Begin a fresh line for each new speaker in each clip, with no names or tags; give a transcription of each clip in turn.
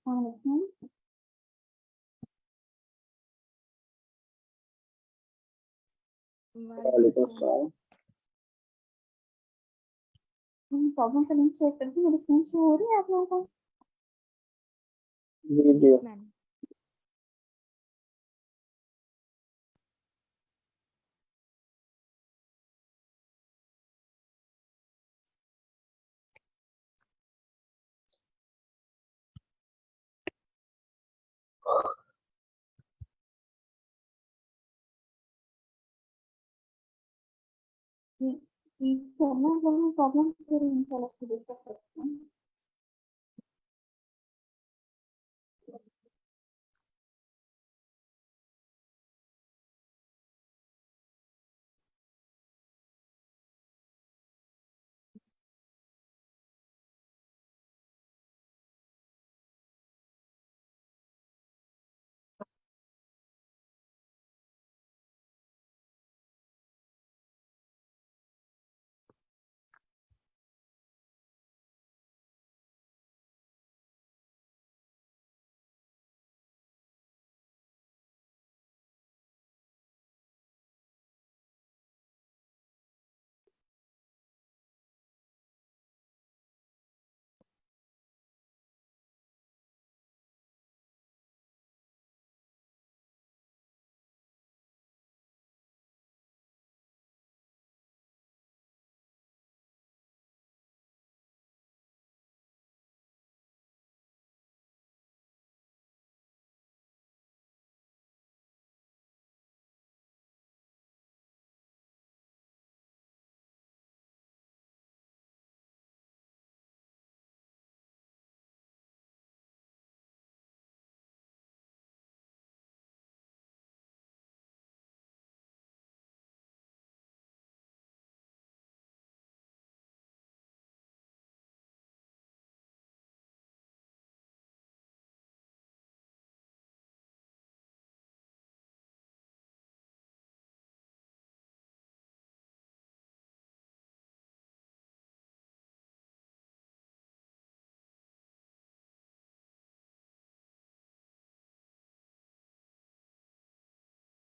वालेकुम।
वालेकुम अस्सलाम।
प्रॉब्लम का लिंक शेयर करती हूँ। मेरी स्क्रीन शो हो रही है आप लोगों को?
जी जी।
मैम
करना प्रॉब्लम फिर इंशाल्लाह से डिस्कस करते हैं।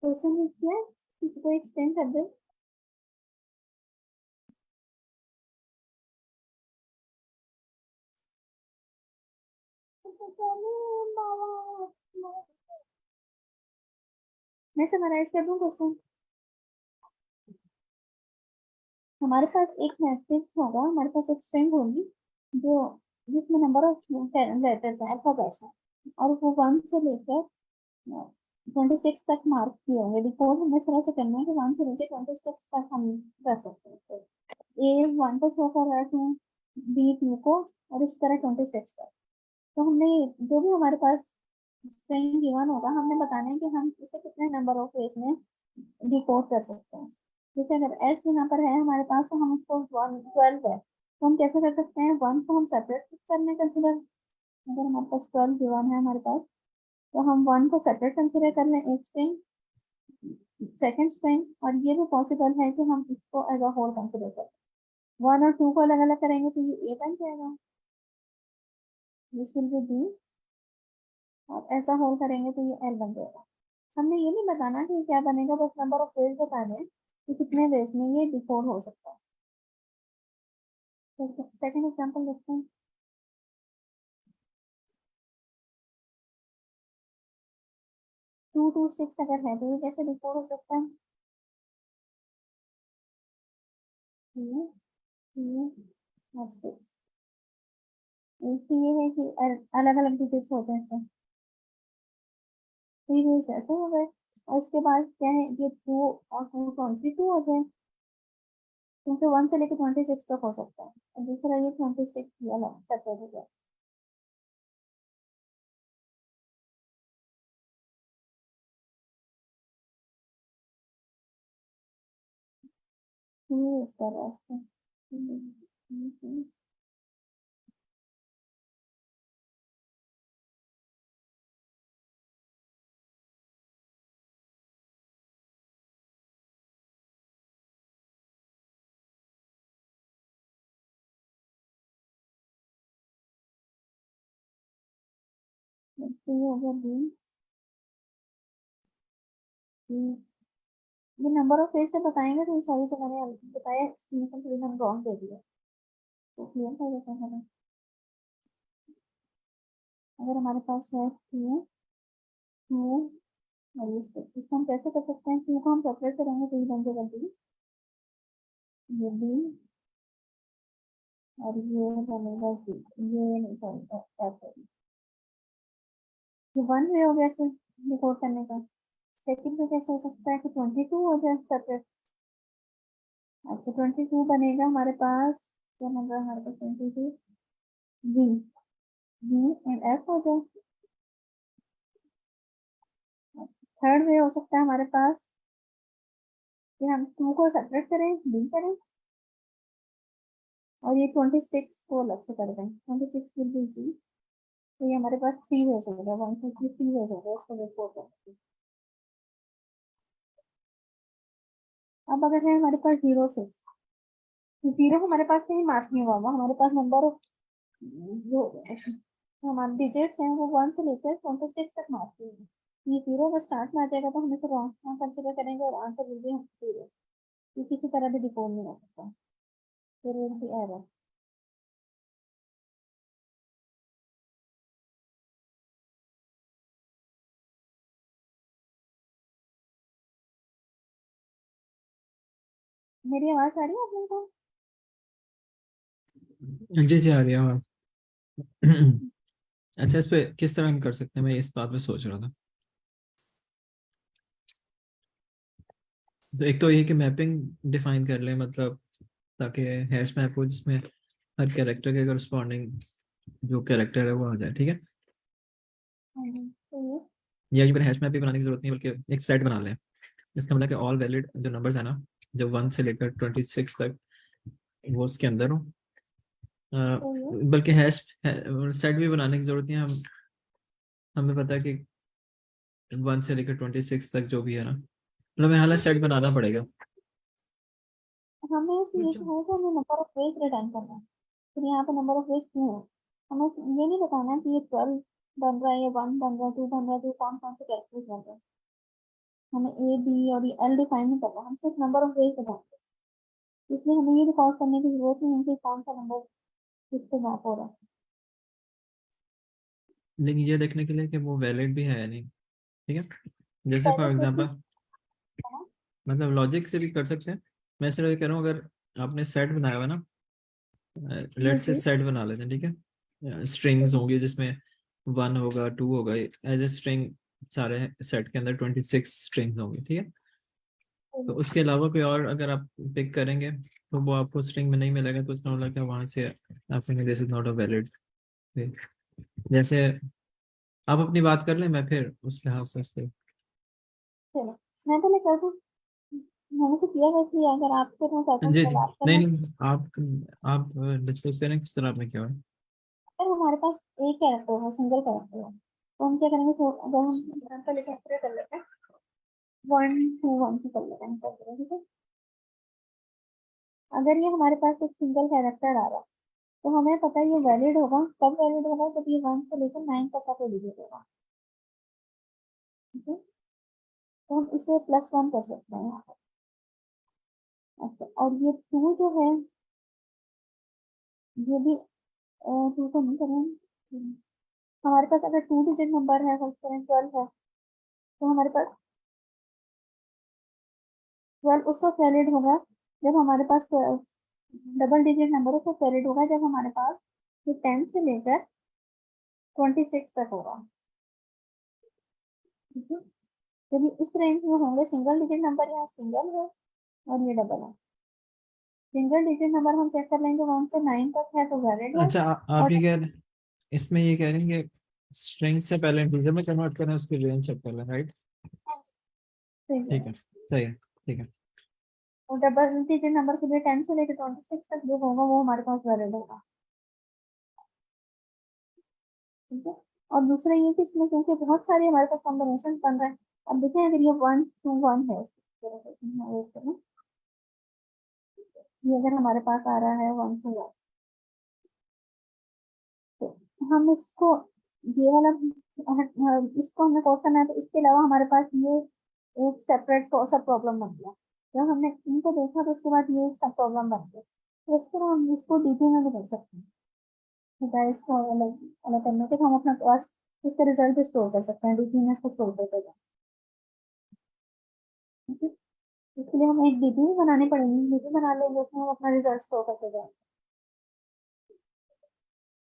क्वेश्चन लिख किया, किसी को एक्सटेंड कर दे। मैं समराइज कर दूं क्वेश्चन। हमारे पास एक मैट्रिक्स होगा, हमारे पास एक स्ट्रिंग होगी जो जिसमें नंबर ऑफ लेटर्स है, अल्फाबेट्स है, और वो 1 से लेकर 26 तक मार्क किए होंगे। डिकोड हमें इस तरह से करना है कि 1 से लेकर 26 तक हम कर सकते हैं। तो ए 1 को शो कर रहा है, बी 2 को, और इस तरह 26 तक। तो हमने जो भी हमारे पास स्ट्रिंग गिवन होगा, हमने बताना है कि हम इसे कितने नंबर ऑफ वेज में डिकोड कर सकते हैं। जैसे अगर एस यहाँ पर है हमारे पास, तो हम उसको 12 है, तो हम कैसे कर सकते हैं? 1 को हम सेपरेट करने कंसिडर, अगर हमारे पास 12 गिवन है हमारे पास, तो हम 1 को सेपरेट कंसिडर कर लें, एक स्ट्रिंग, सेकंड स्ट्रिंग, और ये भी पॉसिबल है कि हम इसको एज अ होल कंसिडर करें। 1 और 2 को अलग अलग करेंगे तो ये ए बन जाएगा, दिस विल बी बी, और ऐसा होल करेंगे तो ये एल बन जाएगा। हमने ये नहीं बताना कि क्या बनेगा, बस नंबर ऑफ वेज बताने हैं कि कितने वेज में ये डिकोड हो सकता है। सेकंड एग्जांपल देखते हैं। 2 2 6 अगर है तो ये कैसे डिकोड हो सकता है? 2 2 और 6। एक तो ये है कि अलग अलग डिजिट्स होते हैं इसमें, 3 वेज ऐसे हो गए, और इसके बाद क्या है, ये 2 और 2 22 हो जाए, क्योंकि 1 से लेकर 26 तक हो सकता है, और दूसरा ये 26 ये अलग सेपरेट हो जाए। ये इस तरह से तो ये हो गया बी। ये नंबर ऑफ फेज से बताएंगे तो सॉरी, तो मैंने बताया एक्सप्लेनेशन थोड़ी मैंने रॉन्ग दे दिया, तो क्लियर कर देते हैं हमें। अगर हमारे पास है टू, टू और ये सिक्स, इसको हम कैसे कर सकते हैं? टू को हम सेपरेट करेंगे तो ये बन जाएगा बी, ये बी और ये बनेगा सी, ये नहीं सॉरी एफ है। ये वन वे हो गया इसे रिकॉर्ड करने का। सेकंड में कैसे हो सकता है कि 22 हो जाए सेपरेट? अच्छा 22 बनेगा हमारे पास, क्या बन रहा है हमारे पास? 22 बी, बी एंड एफ हो जाए। थर्ड वे हो सकता है हमारे पास कि हम टू को सेपरेट करें, बी करें, और ये 26 को अलग से कर दें, 26 विल बी सी। तो ये हमारे पास थ्री वेज हो गया, one two three, three ways हो गया इसको रिपोर्ट करने। अब अगर है हमारे पास 06, जीरो हमारे पास कहीं मार्क नहीं हुआ हुआ, हमारे पास नंबर जो हमारे डिजिट्स हैं वो वन से लेकर 26 तक मार्क हुए हैं। ये जीरो अगर स्टार्ट में आ जाएगा तो हम इसे रॉन्ग कंसिडर करेंगे और आंसर विल बी जीरो। ये किसी तरह भी रिकॉर्ड नहीं हो सकता, फिर विल बी एरर। मेरी आवाज आ रही है आप लोगों को?
जी जी आ रही है आवाज। अच्छा, इस पे किस तरह हम कर सकते हैं, मैं इस बात पे सोच रहा था। तो एक तो ये कि मैपिंग डिफाइन कर लें, मतलब ताकि हैश मैप हो जिसमें हर कैरेक्टर के करस्पॉन्डिंग जो कैरेक्टर है वो आ जाए, ठीक है।
तो ये
या फिर हैश मैप भी बनाने की जरूरत नहीं, बल्कि एक सेट बना लें। इसका मतलब कि ऑल वैलिड जो नंबर्स है ना, जो 1 से लेकर 26 तक, वो उसके अंदर हो।
तो ये
बल्कि हैश सेट भी बनाने की जरूरत नहीं है। हमें पता है कि 1 से लेकर 26 तक जो भी है ना, मतलब मेरा सेट बनाना पड़ेगा।
हमें ये है कि हमें नंबर ऑफ वेज रिटर्न करना है। फिर यहाँ पे नंबर ऑफ वेज क्यों है, हमें ये नहीं बताना कि ये 12 बन रहा है, ये 1 बन रहा है, 2 बन रहा है, तो कौन कौन से कैरेक्टर्स बन रहे हैं। हमें ए बी और ये एल डिफाइन नहीं करना, हम सिर्फ नंबर ऑफ वेज बताएंगे। इसलिए हमें ये रिकॉर्ड करने की जरूरत नहीं है कि कौन सा नंबर किस पे मैप हो रहा है।
लेकिन ये देखने के लिए कि वो वैलिड भी है या नहीं, ठीक है। जैसे
पहले
फॉर
देखना
एग्जांपल,
है ना।
मतलब लॉजिक से भी कर सकते हैं। मैं सिर्फ ये कह रहा हूँ, अगर आपने सेट बनाया हुआ है ना,
ये
लेट से
जी
सेट बना लेते हैं, ठीक है। स्ट्रिंग्स होंगी जिसमें 1 होगा, 2 होगा, एज ए स्ट्रिंग। सारे सेट के अंदर 26 स्ट्रिंग्स होंगी, ठीक है। तो उसके अलावा कोई और अगर आप पिक करेंगे तो वो आपको स्ट्रिंग में नहीं मिलेगा, तो उसका मतलब क्या, वहां से आप कहेंगे this is not a valid. जैसे आप अपनी बात कर लें, मैं फिर उस लिहाज से उसको।
चलो मैं पहले कर दूँ। मैंने तो किया, बस ये अगर आप करना चाहते हैं
जी
तो
जी,
पहले आप
नहीं
करना।
नहीं, आप डिस्कस करें किस तरह आपने किया है।
अगर हमारे पास एक कैरेक्टर है, सिंगल कैरेक्टर है, तो हम क्या करेंगे? तो अगर हम एग्जाम्पल लेकर कर लेते हैं, 1 2 1 से कर लेते हैं, ठीक है। अगर ये हमारे पास एक सिंगल कैरेक्टर आ रहा है तो हमें पता है ये वैलिड होगा, कब वैलिड होगा? जब ये 1 से लेकर 9 तक का कोई डिजिट होगा, ठीक है। तो हम इसे +1 कर सकते हैं यहाँ पर। अच्छा, और ये टू जो है, ये भी टू को नहीं करें। हमारे पास अगर 2 डिजिट नंबर है, फर्स्ट करें 12 है, तो हमारे पास 12 उस वक्त वैलिड होगा जब हमारे पास डबल डिजिट नंबर उस वक्त वैलिड होगा जब हमारे पास ये 10 से लेकर 26 तक होगा, ठीक है। जब ये इस रेंज में होंगे, सिंगल डिजिट नंबर यहाँ सिंगल है और ये डबल है। सिंगल डिजिट नंबर हम चेक कर लेंगे 1 से 9 तक है तो वैलिड है।
अच्छा, आप
और
ये कह इसमें ये कह रहे हैं कि स्ट्रिंग से पहले इंटीजर में कन्वर्ट करें, उसकी रेंज चेक कर लें, राइट। ठीक है, सही है, ठीक है।
डबल डिजिट नंबर के लिए 10 से लेकर 26 तक जो होगा वो हमारे पास वैलिड होगा, ठीक है। और दूसरा ये कि इसमें क्योंकि बहुत सारे हमारे पास कॉम्बिनेशन बन रहे हैं, अब देखें अगर ये 1 2 1 है, ये अगर हमारे पास आ रहा है 1 2 1, तो हम इसको ये वाला इसको हमें कोड करना है, तो इसके अलावा हमारे पास ये एक सेपरेट सब प्रॉब्लम बन गया। जब हमने इनको देखा तो उसके बाद ये एक सब प्रॉब्लम बन गया। तो इस तरह हम इसको डीपी में भी कर सकते हैं। तो इसको अलग अलग करने के, तो हम अपने पास इसका रिजल्ट भी स्टोर कर सकते हैं, डीपी में इसको स्टोर करते जाए। ठीक है? इसके लिए हम एक डीपी भी बनानी पड़ेगी, डीपी बना लेंगे, उसमें हम अपना रिजल्ट स्टोर करते जाएंगे।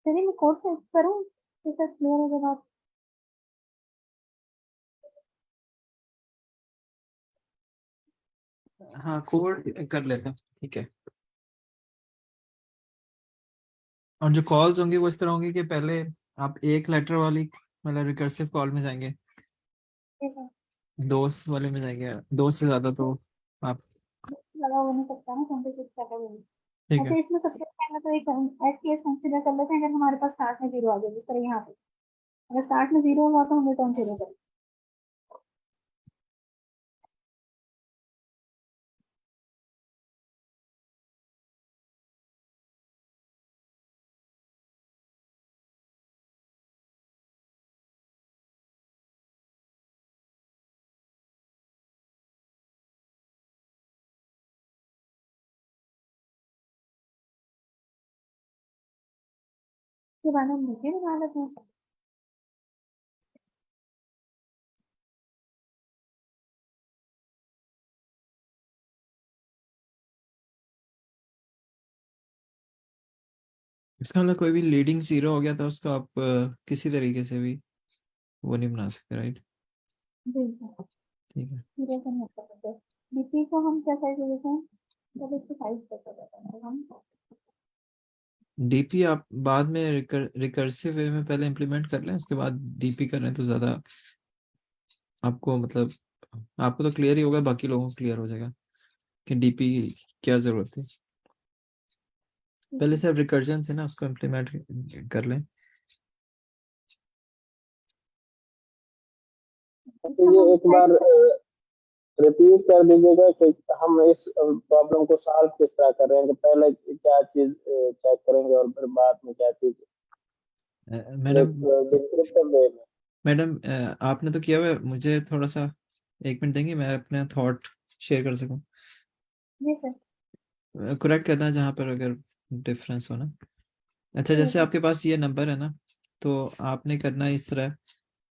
चलिए मैं कोड करूँ, फिर तक क्लियर हो जब आप।
हाँ कोड कर लेते हैं, ठीक है। और जो कॉल्स होंगी वो इस तरह होंगी कि पहले आप एक लेटर वाली मतलब रिकर्सिव कॉल में जाएंगे,
जैसे
दोस्त वाले में जाएंगे, दो से ज्यादा तो आप,
लगा हो नहीं सकता ना 26 कैटेगरी।
ठीक
अच्छा,
है।
इसमें सबसे पहले तो एक ऐसे केस कंसीडर कर लेते हैं अगर हमारे पास स्टार्ट में जीरो आ जाए, जिस तरह यहाँ पे अगर स्टार्ट में जीरो हुआ तो हम रिटर्न जीरो करें। उसके बाद हम नीचे बना लेते हैं।
इसका मतलब कोई भी लीडिंग जीरो हो गया था उसको आप किसी तरीके से भी वो नहीं बना सकते, राइट?
बिल्कुल
ठीक है।
जीरो से नहीं कर सकते। बीपी को हम क्या साइज देते हैं, जब इसको साइज करते रहते हैं तो हम
डीपी आप बाद में रिकर्सिव वे में पहले इम्प्लीमेंट कर लें, उसके बाद डीपी करें तो ज़्यादा आपको मतलब आपको तो क्लियर ही होगा, बाकी लोगों को क्लियर हो जाएगा कि डीपी क्या ज़रूरत है। पहले सिर्फ रिकर्जन से ना उसको इम्प्लीमेंट कर लें।
तो ये
हम
एक
साइज
बार रिपीट कर दीजिएगा कि हम इस प्रॉब्लम को सॉल्व किस तरह कर रहे हैं, कि पहले क्या चीज चेक करेंगे और फिर बाद में क्या चीज
मैडम
डिस्क्रिप्टिव वे में।
मैडम आपने तो किया हुआ है, मुझे थोड़ा सा एक मिनट देंगे, मैं अपने थॉट शेयर कर सकूं,
जी सर।
करेक्ट करना जहाँ पर अगर डिफरेंस हो ना। अच्छा,
ठीक
जैसे
है।
आपके पास ये नंबर है ना, तो आपने करना है इस तरह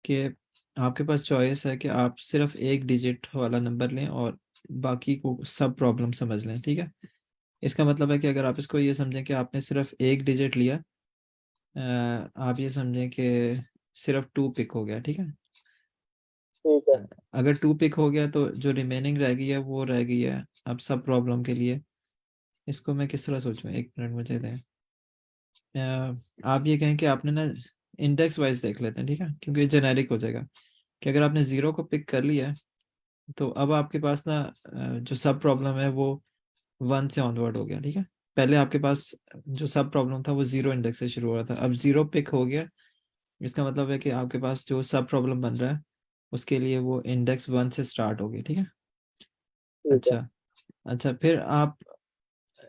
कि आपके पास चॉइस है कि आप सिर्फ एक डिजिट वाला नंबर लें और बाकी को सब प्रॉब्लम समझ लें, ठीक है। इसका मतलब है कि अगर आप इसको ये समझें कि आपने सिर्फ एक डिजिट लिया, आप ये समझें कि सिर्फ टू पिक हो गया, ठीक है।
ठीक है।
अगर टू पिक हो गया तो जो रिमेनिंग रह गई है वो रह गई है अब सब प्रॉब्लम के लिए। इसको मैं किस तरह सोचूं, एक मिनट मुझे दें। आप ये कहें कि आपने ना इंडेक्स वाइज देख लेते हैं, ठीक है, क्योंकि ये जेनेरिक हो जाएगा कि अगर आपने ज़ीरो को पिक कर लिया है तो अब आपके पास ना जो सब प्रॉब्लम है वो वन से ऑनवर्ड हो गया, ठीक है। पहले आपके पास जो सब प्रॉब्लम था वो जीरो इंडेक्स से शुरू हो रहा था, अब जीरो पिक हो गया। इसका मतलब है कि आपके पास जो सब प्रॉब्लम बन रहा है उसके लिए वो इंडेक्स वन से स्टार्ट होगी, ठीक है।
ठीक है।
अच्छा, अच्छा फिर आप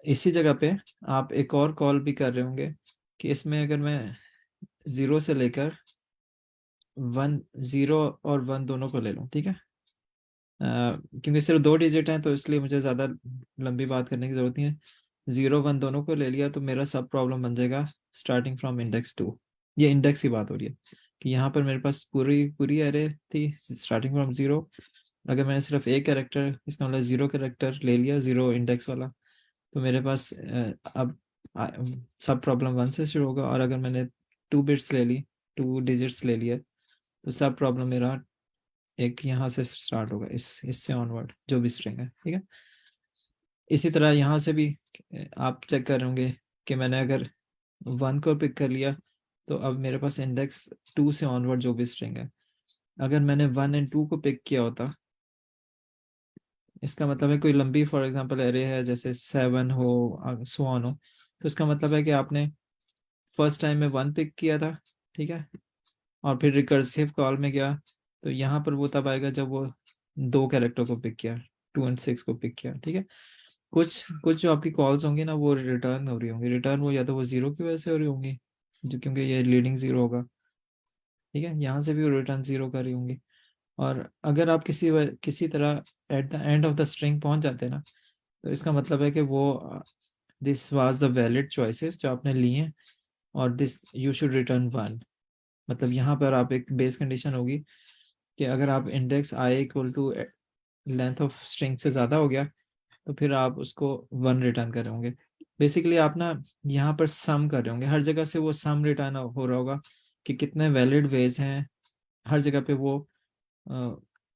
इसी जगह पे आप एक और कॉल भी कर रहे होंगे कि इसमें अगर मैं जीरो से लेकर वन, जीरो और वन दोनों को ले लूँ, ठीक है। क्योंकि सिर्फ दो डिजिट हैं तो इसलिए मुझे ज़्यादा लंबी बात करने की ज़रूरत नहीं है। जीरो वन दोनों को ले लिया तो मेरा सब प्रॉब्लम बन जाएगा स्टार्टिंग फ्रॉम इंडेक्स टू। ये इंडेक्स की बात हो रही है कि यहाँ पर मेरे पास पूरी पूरी एरे थी स्टार्टिंग फ्रॉम जीरो। अगर मैंने सिर्फ एक कैरेक्टर, इसका मतलब जीरो कैरेक्टर ले लिया, जीरो इंडेक्स वाला, तो मेरे पास अब सब प्रॉब्लम वन से शुरू होगा। और अगर मैंने टू बिट्स ले ली, टू डिजिट्स ले लिए, तो सब प्रॉब्लम मेरा एक यहाँ से स्टार्ट होगा, इस इससे ऑनवर्ड जो भी स्ट्रिंग है, ठीक है। इसी तरह यहाँ से भी आप चेक कर होंगे कि मैंने अगर वन को पिक कर लिया तो अब मेरे पास इंडेक्स टू से ऑनवर्ड जो भी स्ट्रिंग है, अगर मैंने वन एंड टू को पिक किया होता, इसका मतलब है कोई लंबी फॉर एग्जांपल एरे है जैसे सेवन हो, सो ऑन हो, तो इसका मतलब है कि आपने फर्स्ट टाइम में वन पिक किया था, ठीक है, और फिर रिकर्सिव कॉल में गया तो यहाँ पर वो तब आएगा जब वो दो कैरेक्टर को पिक किया, टू एंड सिक्स को पिक किया, ठीक है। कुछ कुछ जो आपकी कॉल्स होंगी ना वो रिटर्न हो रही होंगी, रिटर्न वो या तो वो जीरो की वजह से हो रही होंगी जो, क्योंकि ये लीडिंग जीरो होगा, ठीक है, यहाँ से भी रिटर्न 0 कर रही होंगी। और अगर आप किसी तरह at the end of the string पहुंच जाते हैं ना, तो इसका मतलब है कि वो this was the valid choices जो आपने ली हैं, और दिस यू शुड रिटर्न 1। मतलब यहाँ पर आप एक बेस कंडीशन होगी कि अगर आप index i equal to length of string से ज़्यादा हो गया, तो फिर आप उसको 1 रिटर्न कर रहे होंगे। बेसिकली आप ना यहाँ पर सम कर रहे होंगे, हर जगह से वो सम रिटर्न हो रहा होगा कि कितने वैलिड वेज हैं। हर जगह पे वो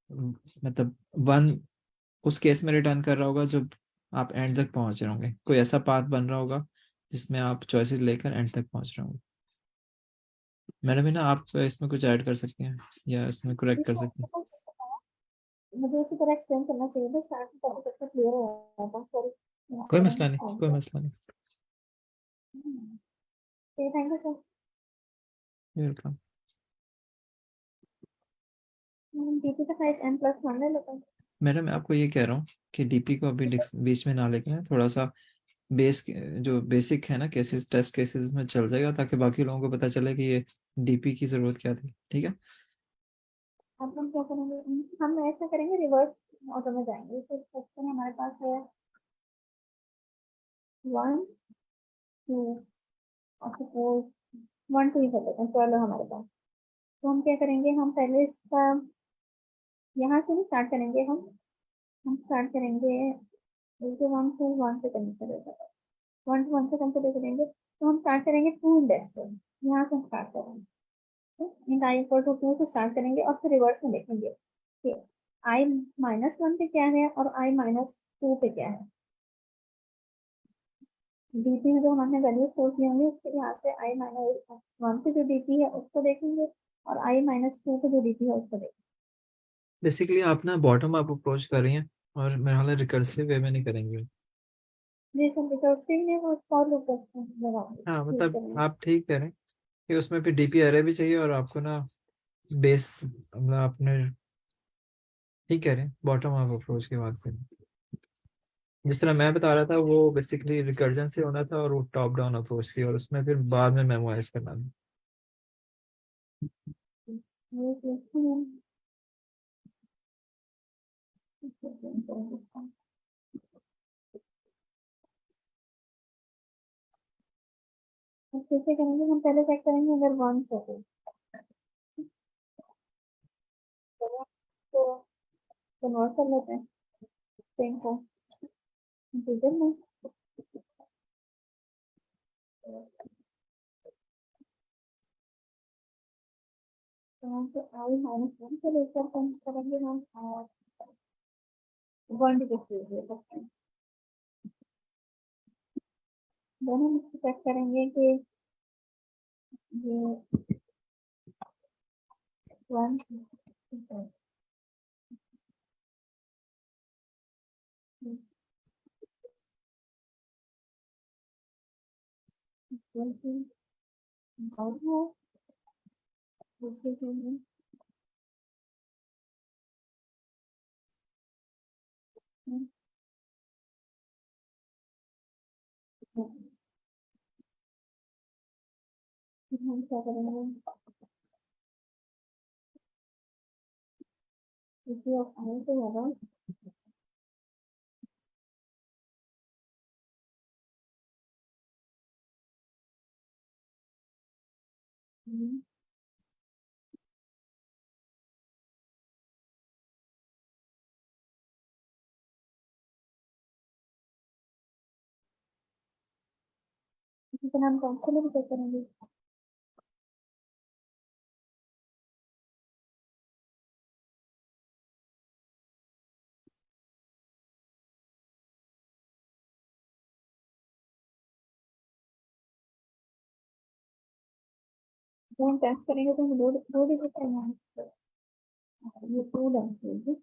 मतलब 1 उस केस में रिटर्न कर रहा होगा जब आप एंड तक पहुंच रहे होंगे। कोई ऐसा पाथ बन रहा होगा जिसमें आप चॉइसेस लेकर एंड तक पहुंच रहे होंगे। मैडम है ना, आप इसमें कुछ ऐड कर सकते हैं या इसमें करेक्ट कर सकते हैं।
मुझे इसी तरह एक्सप्लेन करना चाहिए था, स्टार्ट में तब तक क्लियर हो रहा था, सॉरी।
कोई मसला नहीं, कोई मसला नहीं।
Thank you sir.
Welcome.
DP का साइज n+1 है, लेकिन
मैडम मैं आपको ये कह रहा हूँ कि डीपी को अभी बीच में ना लेके ना, थोड़ा सा जो बेसिक है ना केसेस, टेस्ट केसेस में चल जाएगा, ताकि बाकी लोगों को पता चले कि ये डीपी की जरूरत क्या थी। ठीक है।
अब हम क्या करेंगे, हम ऐसा करेंगे, रिवर्स ऑर्डर में जाएंगे। जैसे क्वेश्चन हमारे पास है 1 2, और सपोज 1 2 ही कर लेते हैं, चलो हमारे पास। तो हम क्या करेंगे, हम पहले इसका यहाँ से नहीं स्टार्ट करेंगे, हम स्टार्ट करेंगे जैसे 1 to 1 से कंसिडर करेंगे, 1 to 1 से कंसिडर करेंगे। तो हम स्टार्ट करेंगे 2 इंडेक्स से, यहाँ से हम स्टार्ट करेंगे। इन आई इक्वल टू 2 से स्टार्ट करेंगे और फिर रिवर्स में देखेंगे कि i-1 पे क्या है और i-2 पे क्या है। डीपी में जो हमने वैल्यू स्टोर की होंगी, उसके यहाँ से i-1 पे जो डीपी है उसको देखेंगे, और i-2 पे जो डीपी है उसको देखेंगे।
बेसिकली आप ना बॉटम अप अप्रोच कर रही हैं, और मेरे ख्याल रिकर्सिव वे में नहीं करेंगे।
जैसे रिकर्सिव ने वो फॉर लूप लगाएंगे,
हाँ
यूज
मतलब
करेंगे।
आप ठीक कह रहे हैं कि उसमें फिर डीपी एरे भी चाहिए, और आपको ना बेस मतलब आपने ठीक कह रहे हैं, बॉटम अप अप्रोच की बात करें। जिस तरह मैं बता रहा था वो बेसिकली रिकर्जन से होना था, और वो टॉप डाउन अप्रोच थी, और उसमें फिर बाद में मेमोराइज करना था।
कैसे करेंगे, हम पहले चेक करेंगे अगर 1 से है तो कन्वर्ट कर लेते हैं स्ट्रिंग को इंटीजर में। तो हम तो i-1 से लेकर करेंगे हम, और 1 डिजिट ले सकते हैं। देन हम इसको चेक करेंगे कि ये 1 हम क्या करेंगे, किसी ऑफ आई से होगा, इसी तरह हम कैंसिल भी चेक करेंगे। जब हम टेस्ट करेंगे तो हम दो डिजिट का यहाँ ये 2 लेंगे।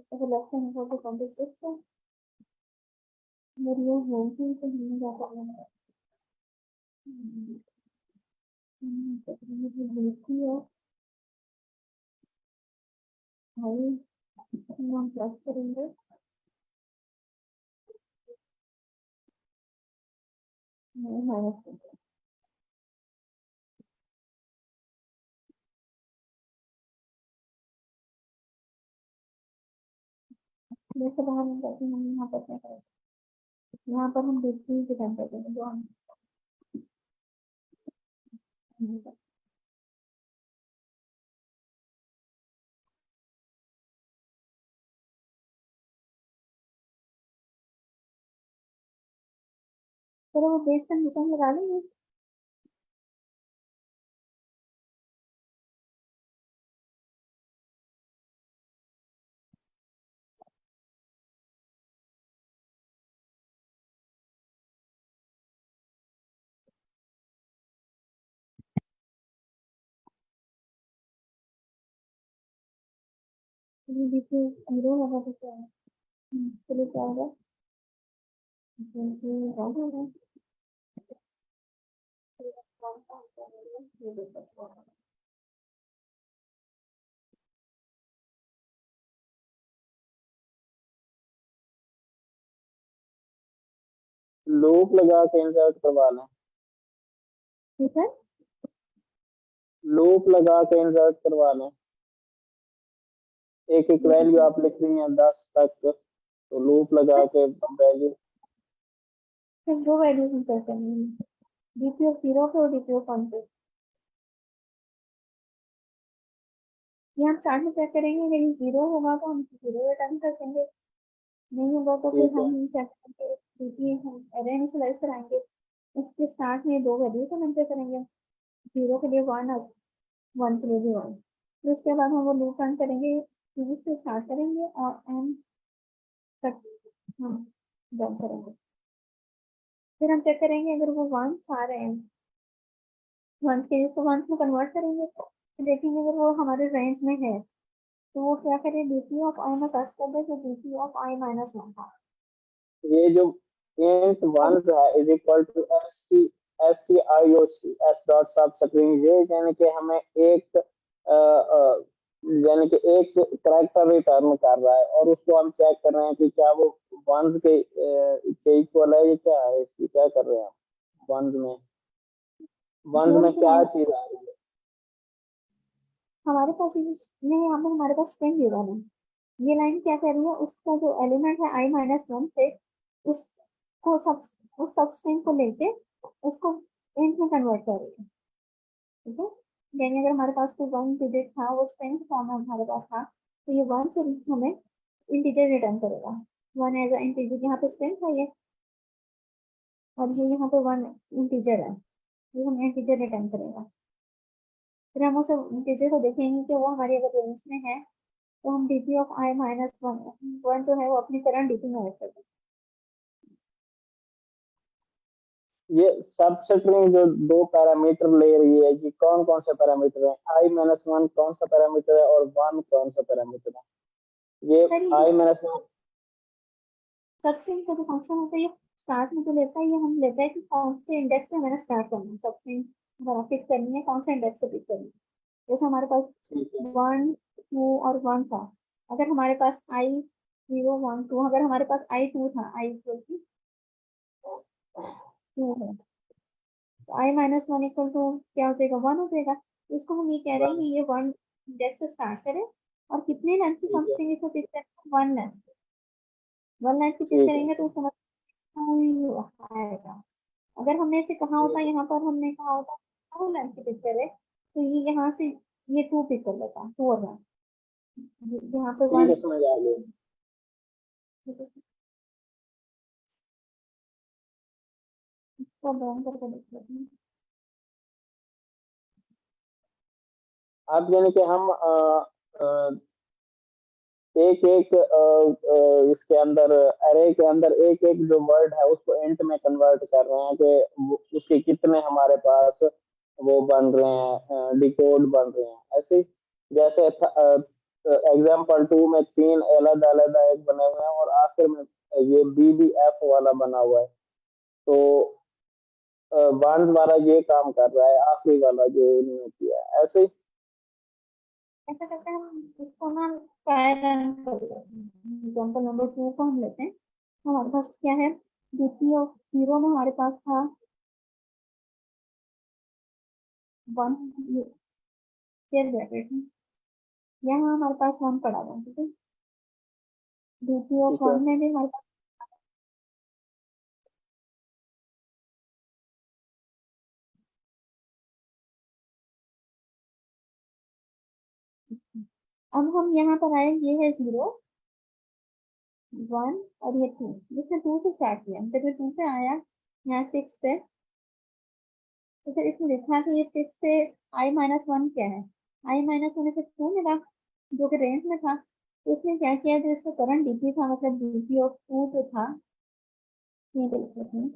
तो लेफ्ट हैंड इक्वल टू 26 है। मेरी ये होगी तो हमने क्या करना है, लिखी है भाई, हम प्लस करेंगे माइनस करेंगे। जैसे बाहर हम करते हैं, हम यहाँ पर क्या करेंगे, यहाँ पर हम देखते हैं डिपेंड करते हैं जो हम चलो वो बेस कंडीशन लगा लेंगे। देखिए जीरो होगा तो क्या है, चलिए क्या होगा,
लूप लगा के इंसर्ट करवा लें,
सर
लूप लगा के इंसर्ट करवा लें। एक एक वैल्यू आप लिख रही हैं 10 तक, तो लूप लगा के वैल्यू
सिर्फ दो वैल्यूज हम चेक करेंगे, डीपी ऑफ जीरो पे और डीपी ऑफ वन पे। ये हम स्टार्ट में चेक करेंगे, यदि जीरो होगा तो हम जीरो रिटर्न कर देंगे, नहीं होगा तो फिर
ठीक है।
हम चेक करेंगे डीपी हम अरे इनिशियलाइज कराएंगे, उसके स्टार्ट में दो वैल्यू को कंपेयर करेंगे, जीरो के लिए वन और वन के लिए भी वन। फिर उसके बाद हम वो लूप रन करेंगे, टू से स्टार्ट करेंगे और एन तक हम डन करेंगे। फिर हम चेक करेंगे अगर वो वंस आ रहे हैं, वंस के लिए तो वंस में कन्वर्ट करेंगे, फिर देखेंगे अगर वो हमारे रेंज में है तो वो क्या करें, dt ऑफ आई में कस कर दे तो dt of i minus one था।
ये जो int ones है is equal to str s dot substring ये, यानी कि हमें एक यानी कि एक करेक्टर रिटर्न कर रहा है और उसको हम चेक कर रहे हैं कि क्या वो वंस के इक्वल है, ये क्या है, इसकी क्या कर रहे हैं हम वंस
जो
में
हमसे
क्या
लाइन
चीज आ रही है।
हमारे पास नहीं, यहाँ पर हमारे पास स्ट्रिंग गिवन है, ये लाइन क्या कर रही है, उसका जो एलिमेंट है आई माइनस वन से उसको सब उस सब स्ट्रिंग को लेके उसको इंट में कन्वर्ट कर रही है, ठीक है। यानी अगर हमारे पास कोई वन डिजिट था, वो स्ट्रिंग फॉर्म में हमारे पास था, तो ये वन से हमें इंटीजर रिटर्न करेगा, वन एज अ इंटीजर, यहाँ पे स्ट्रिंग था ये और ये यहाँ पे वन इंटीजर है, ये हमें इंटीजर रिटर्न करेगा। फिर हम उस इंटीजर को देखेंगे कि वो हमारी अगर रेंज में है तो हम dt of i minus one one जो है वो अपनी करंट dt में ऐड कर देंगे।
ये सब स्ट्रिंग जो दो पैरामीटर ले रही है कि कौन कौन से पैरामीटर है, आई माइनस वन कौन सा पैरामीटर है और वन कौन सा पैरामीटर है। ये
सर ये
आई माइनस वन
सबस्ट्रिंग का जो फंक्शन होता है, ये स्टार्ट में जो लेता है, ये हम लेता है कि कौन से इंडेक्स से मैंने स्टार्ट करना है, सबस्ट्रिंग हमारा पिक करनी है, कौन से इंडेक्स से पिक करनी है। जैसे हमारे पास
ठीक है।
वन टू और वन था, अगर हमारे पास आई जीरो वन टू, अगर हमारे पास आई टू था, आई इक्वल टू टू है, तो आई माइनस वन इक्वल टू क्या हो जाएगा, वन हो जाएगा। तो इसको हम ये कह रहे हैं
वन
कि ये वन इंडेक्स से स्टार्ट करें और कितने लेंथ की
ठीक है।
समस्टिंग इसको पिक करें, वन लेंथ, वन लेंथ की पिक
ठीक है।
करेंगे तो इसका मतलब आएगा। अगर हमने इसे कहा होता,
ठीक है।
यहाँ पर हमने कहा होता टू लेंथ की पिक करे, तो ये यहाँ से ये टू पिक कर लेता, टू और वन, यहाँ पे
ठीक
वन
है, समझ आ गई।
इसको बैन करके देख लेते हैं।
अब यानी कि हम एक एक इसके अंदर अरे के अंदर एक एक जो वर्ड है उसको इंट में कन्वर्ट कर रहे हैं कि उसके कितने हमारे पास वो बन रहे हैं, डिकोड बन रहे हैं। ऐसे ही जैसे एग्जाम्पल 2 में 3 अलग अलग एक बने हुए हैं और आखिर में ये BBF वाला बना हुआ है। तो बांस वाला ये काम कर रहा है, आखिरी वाला जो इन्होंने किया है, ऐसे ही।
ऐसा करते हैं हम इसको ना ट्राई रन कर लेते हैं। एग्जाम्पल नंबर 2 को हम लेते हैं। हमारे पास क्या है, dt ऑफ 0 में हमारे पास था 1 स्क्वायर ब्रैकेट में, यहाँ हमारे पास 1 पड़ा हुआ है, ठीक है। dt ऑफ
ठीक है
1 में भी हमारे पास अब हम यहाँ पर आए, ये है 0 1 और ये 2, जिसने 2 से स्टार्ट किया, जब ये 2 पे आया यहाँ 6 पे, तो फिर इसमें देखा कि ये 6 से i-1 क्या है, i-1 इसे 2 मिला जो कि रेंज में था। तो इसने क्या किया, जो इसका करंट dp था, मतलब dp ऑफ 2 जो था, ये देख लेते हैं,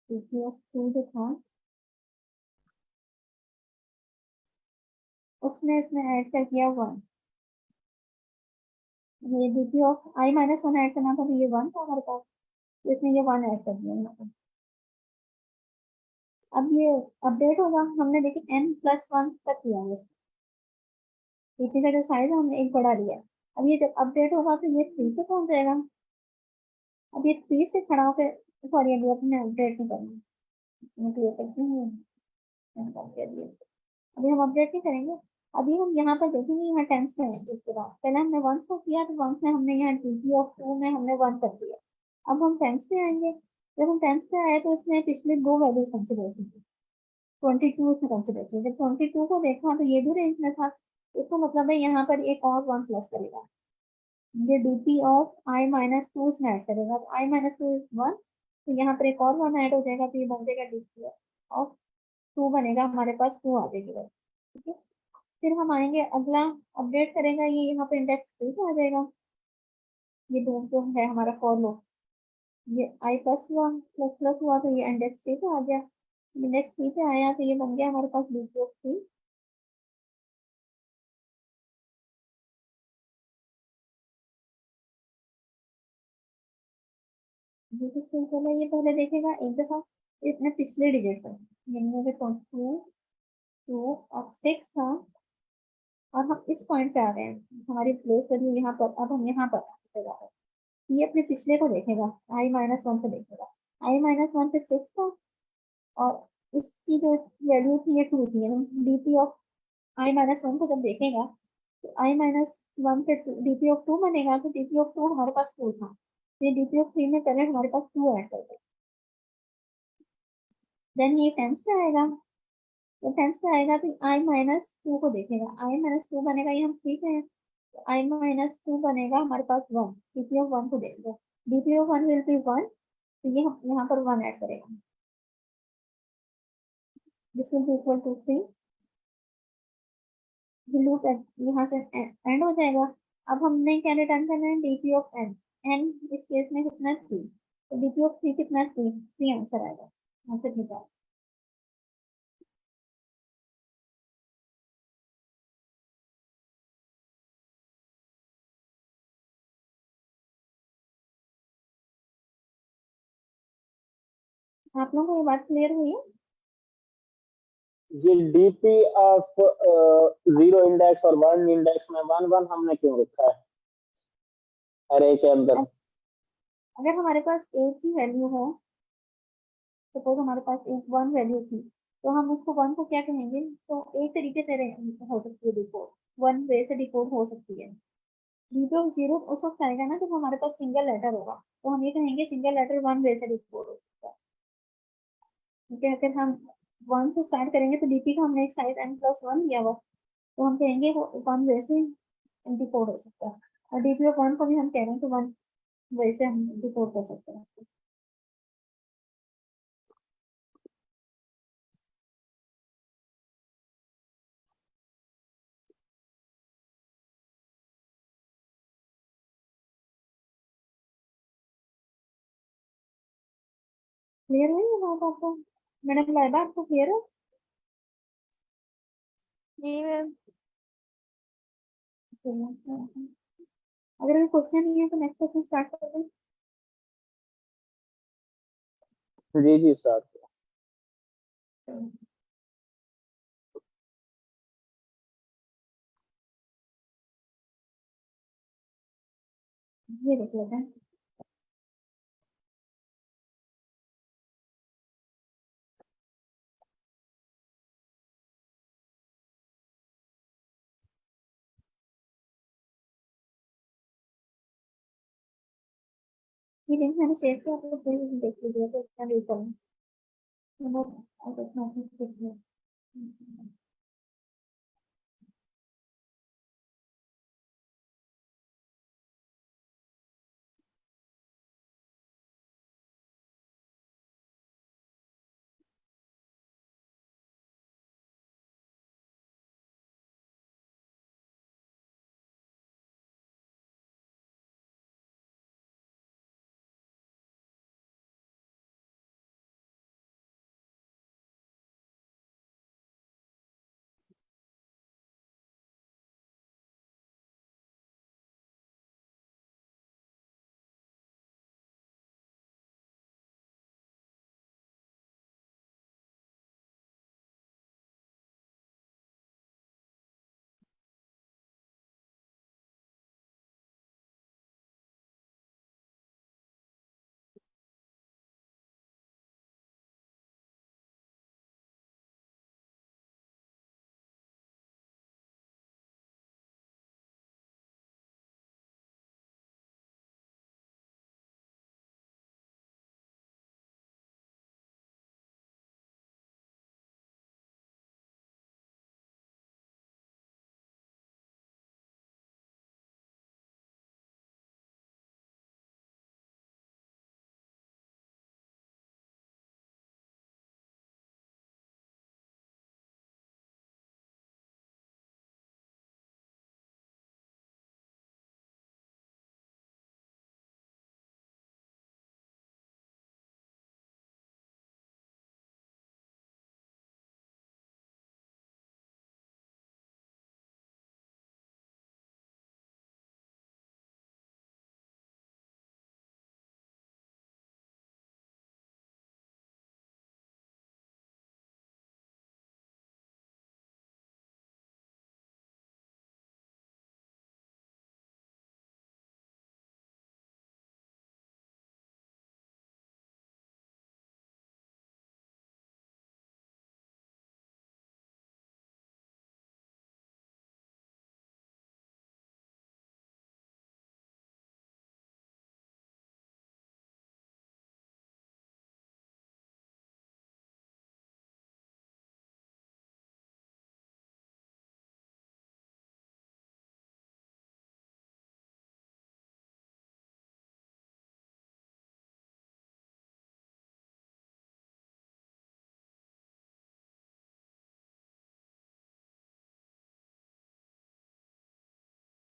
dp ऑफ 2 जो था उसने इसमें ऐड कर दिया 1। ये dp ऑफ i-1 ऐड करना था, तो ये 1 था हमारे पास, तो इसने ये 1 ऐड कर दिया यहाँ पर। अब ये अपडेट होगा, हमने देखिए n+1 तक किया है, dp का जो साइज है हमने एक बढ़ा लिया। अब ये जब अपडेट होगा तो ये 3 पे पहुंच जाएगा। अब ये 3 से खड़ा होकर, सॉरी अभी अपने अपडेट नहीं करना, मैं क्लियर करती हूँ, अभी हम अपडेट नहीं करेंगे। अभी हम यहाँ पर देखेंगे, यहाँ टेंस में है इसके बाद, पहले हमने वंस को किया, तो वंस में हमने यहाँ dt ऑफ 2 में हमने 1 कर दिया। अब हम टेंस पे आएंगे, जब हम टेंस पे आए तो इसने पिछले 2 वैल्यूज कंसिडर की थी, 22 उसने कंसिडर की। जब 22 को देखा तो ये भी रेंज में था, इसका मतलब है यहाँ पर एक और 1 प्लस करेगा, ये dp ऑफ i-2 इसमें ऐड करेगा, तो i-2 इज 1, तो यहाँ पर एक और 1 ऐड हो जाएगा, तो ये बन जाएगा dp ऑफ 2 बनेगा हमारे पास 2 आ जाएगी बस, ठीक है। फिर हम आएंगे, अगला अपडेट करेगा, ये यहाँ पे इंडेक्स 3 पे आ जाएगा। ये दो जो है हमारा फॉर लूप, ये i प्लस हुआ प्लस प्लस हुआ, तो ये इंडेक्स 3 पे आ गया। इंडेक्स 3 पे आया तो ये बन गया हमारे पास dp ऑफ 3। dp चला, ये पहले देखेगा एक दफा इसने पिछले डिजिट पर, यानी 2 2 और 6 था, और हम इस पॉइंट पे आ गए हैं, हमारी प्लेस वैल्यू यहाँ पर, अब हम यहाँ पर चला रहे हैं। ये अपने पिछले को देखेगा, i-1 पे देखेगा, i-1 पे 6 था, और इसकी जो वैल्यू थी ये 2 थी, dp ऑफ i-1 को जब देखेगा तो i-1 पे dp ऑफ 2 बनेगा, तो dp ऑफ 2 हमारे पास 2 था, ये dp ऑफ 3 में पहले हमारे पास 2 ऐड कर दे, देन ये टेंस पे आएगा। तो टेंस पे आएगा तो i-2 को देखेगा, i-2 बनेगा, ये हम ठीक है, तो i-2 बनेगा हमारे पास 1, dp ऑफ 1 को देखेगा, dp ऑफ 1 विल बी 1, तो ये हम यहाँ पर 1 ऐड करेगा, this will be equal to 3, loop यहाँ से एंड हो जाएगा। अब हमने क्या रिटर्न करना है, dp ऑफ n, n इस केस में कितना 3, तो dp ऑफ 3 कितना 3 आंसर आएगा, आंसर निकाल। आप लोगों को ये बात क्लियर हुई है?
ये DP ऑफ 0 इंडेक्स और 1 इंडेक्स में 1 1 हमने क्यों रखा है अरे के अंदर?
अब अगर हमारे पास एक ही वैल्यू हो, सपोज हमारे पास एक 1 वैल्यू थी, तो हम उसको 1 को क्या कहेंगे, तो एक तरीके से हो सकती है डिकोड, 1 वे से डिकोड हो सकती है। dp ऑफ 0 उस वक्त आएगा ना जब हमारे पास सिंगल लेटर होगा, तो हम ये कहेंगे सिंगल लेटर 1 वे से डिकोड हो सकता है, ठीक है। अगर हम 1 से स्टार्ट करेंगे तो dp का हमने एक साइज n+1 लिया हुआ, तो हम कहेंगे 1 वे से डिकोड हो सकता है, और dp ऑफ 1 को भी हम कह रहे हैं तो 1 वे से हम डिकोड कर सकते हैं इसको। क्लियर हुई ये बात आपको? मैडम लाइबा आपको क्लियर है?
जी मैम।
अगर कोई क्वेश्चन नहीं है तो नेक्स्ट क्वेश्चन स्टार्ट कर दें।
जी जी स्टार्ट।
ये देख लेते हैं। ये लिंक मैंने शेयर किया, आप लोग प्लीज देख लीजिए तो इतना भी करूँ।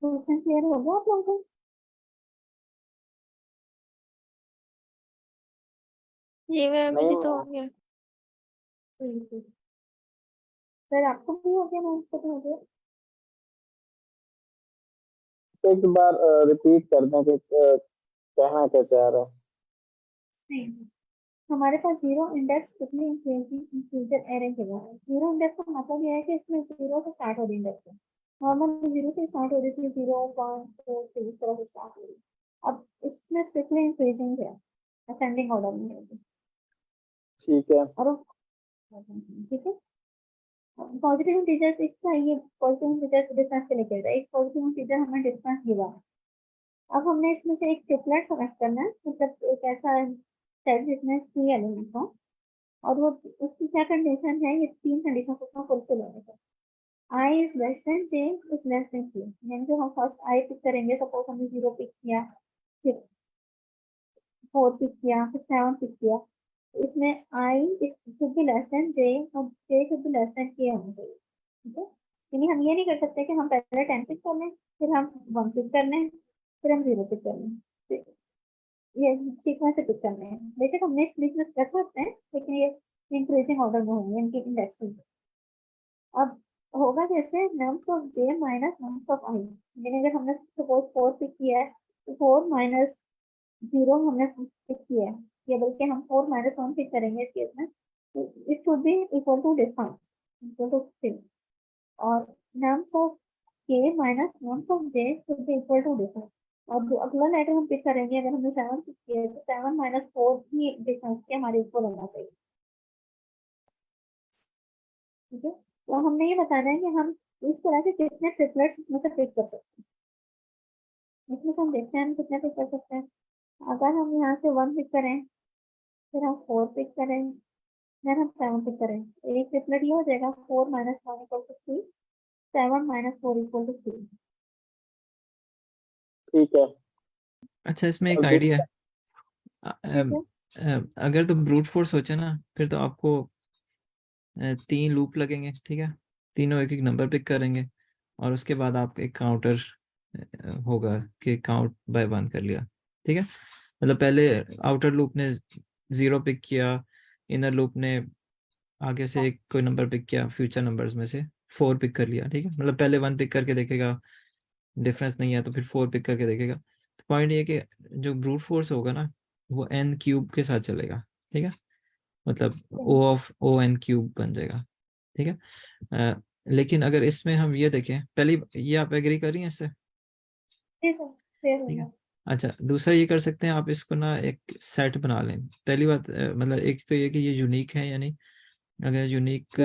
क्वेश्चन क्लियर हो गया आप लोगों को?
जी मैम,
नहीं
मुझे तो
मैम,
हो गया।
सर आपको भी हो गया, मैं उसको तो हो गया।
एक बार रिपीट कर दें कि कहना क्या चाह रहा है।
नहीं, हमारे पास जीरो इंडेक्स कितने इंटीजर एरे के बाद है। जीरो इंडेक्स का मतलब यह है कि इसमें जीरो से स्टार्ट हो रही इंडेक्स है। नॉर्मल जीरो से स्टार्ट हो रही थी, 0, 1, 2, 3 इस तरह से स्टार्ट हो रही। अब इसमें स्ट्रिक्टली इंक्रीजिंग है, असेंडिंग ऑर्डर में है।
ठीक है।
और ठीक है, पॉजिटिव इंटीजर इसका ये पॉजिटिव इंटीजर डिफरेंस से लेकर एक पॉजिटिव इंटीजर हमें डिफरेंस गिवा है। अब हमने इसमें से एक ट्रिपलेट सेलेक्ट करना है, मतलब एक ऐसा सेट जिसमें 3 एलिमेंट हो, और वो उसकी क्या कंडीशन है, ये 3 कंडीशन को फुलफिल होने चाहिए। I is less than J is less than K, यानी कि हम फर्स्ट आई पिक करेंगे, सपोज हमने 0 पिक किया, फिर 4 पिक किया, फिर 7 पिक किया, तो इसमें I is should be less than J और J should be less than K होना चाहिए। ठीक है, यानी हम ये नहीं कर सकते कि हम पहले 10 पिक कर लें, फिर हम 1 पिक कर लें, फिर हम 0 पिक कर लें, ये सीक्वेंस से पिक करने हैं। बेशक हमने इस बीच में कर सकते हैं, लेकिन ये इंक्रीजिंग ऑर्डर में होंगे इनकी इंडेक्सिंग। अब होगा जैसे nums of J minus nums of I, यानी अगर हमने सपोज 4 पिक किया है तो 4 माइनस 0 हमने पिक किया है, या बल्कि हम 4 माइनस 1 पिक करेंगे इस केस में, तो it should be equal to difference equal to 3, और nums of k minus nums of j should be equal to difference. और जो अगला लेटर हम पिक करेंगे, अगर हमने 7 पिक किया है तो 7 माइनस 4 ही डिफरेंस के हमारे इक्वल होना चाहिए। ठीक है, तो हमने ये बताना है कि हम इस तरह के कितने ट्रिपलेट्स इसमें से पिक कर सकते हैं। इसमें से हम देखते हैं हम कितने पिक कर सकते हैं। अगर हम यहाँ से 1 पिक करें, फिर हम 4 पिक करें, फिर हम 7 पिक करें, तो एक ट्रिपलेट ये हो जाएगा 4 minus 1 equal to 3, 7 minus 4 equal to 3।
ठीक है।
अच्छा, इसमें एक
और
आइडिया है।
ठीक है,
अगर तो ब्रूट फोर्स सोचे ना, फिर तो आपको 3 लूप लगेंगे, ठीक है, तीनों एक एक नंबर पिक करेंगे, और उसके बाद आपका एक काउंटर होगा कि काउंट बाय 1 कर लिया, ठीक है। मतलब पहले आउटर लूप ने 0 पिक किया, इनर लूप ने आगे से एक कोई नंबर पिक किया, फ्यूचर नंबर्स में से 4 पिक कर लिया, ठीक है। मतलब पहले 1 पिक करके देखेगा, डिफरेंस नहीं है तो फिर 4 पिक करके देखेगा। तो पॉइंट ये है कि जो ब्रूट फोर्स होगा ना, वो n क्यूब के साथ चलेगा, ठीक है, मतलब O n क्यूब बन जाएगा, ठीक है। लेकिन अगर इसमें हम ये देखें, पहली ये आप एग्री कर रही हैं इससे,
ठीक है, फिर
ठीक है।
होगा।
अच्छा, दूसरा ये कर सकते हैं आप, इसको ना एक सेट बना लें। पहली बात मतलब एक तो ये कि ये यूनिक है या नहीं। अगर यूनिक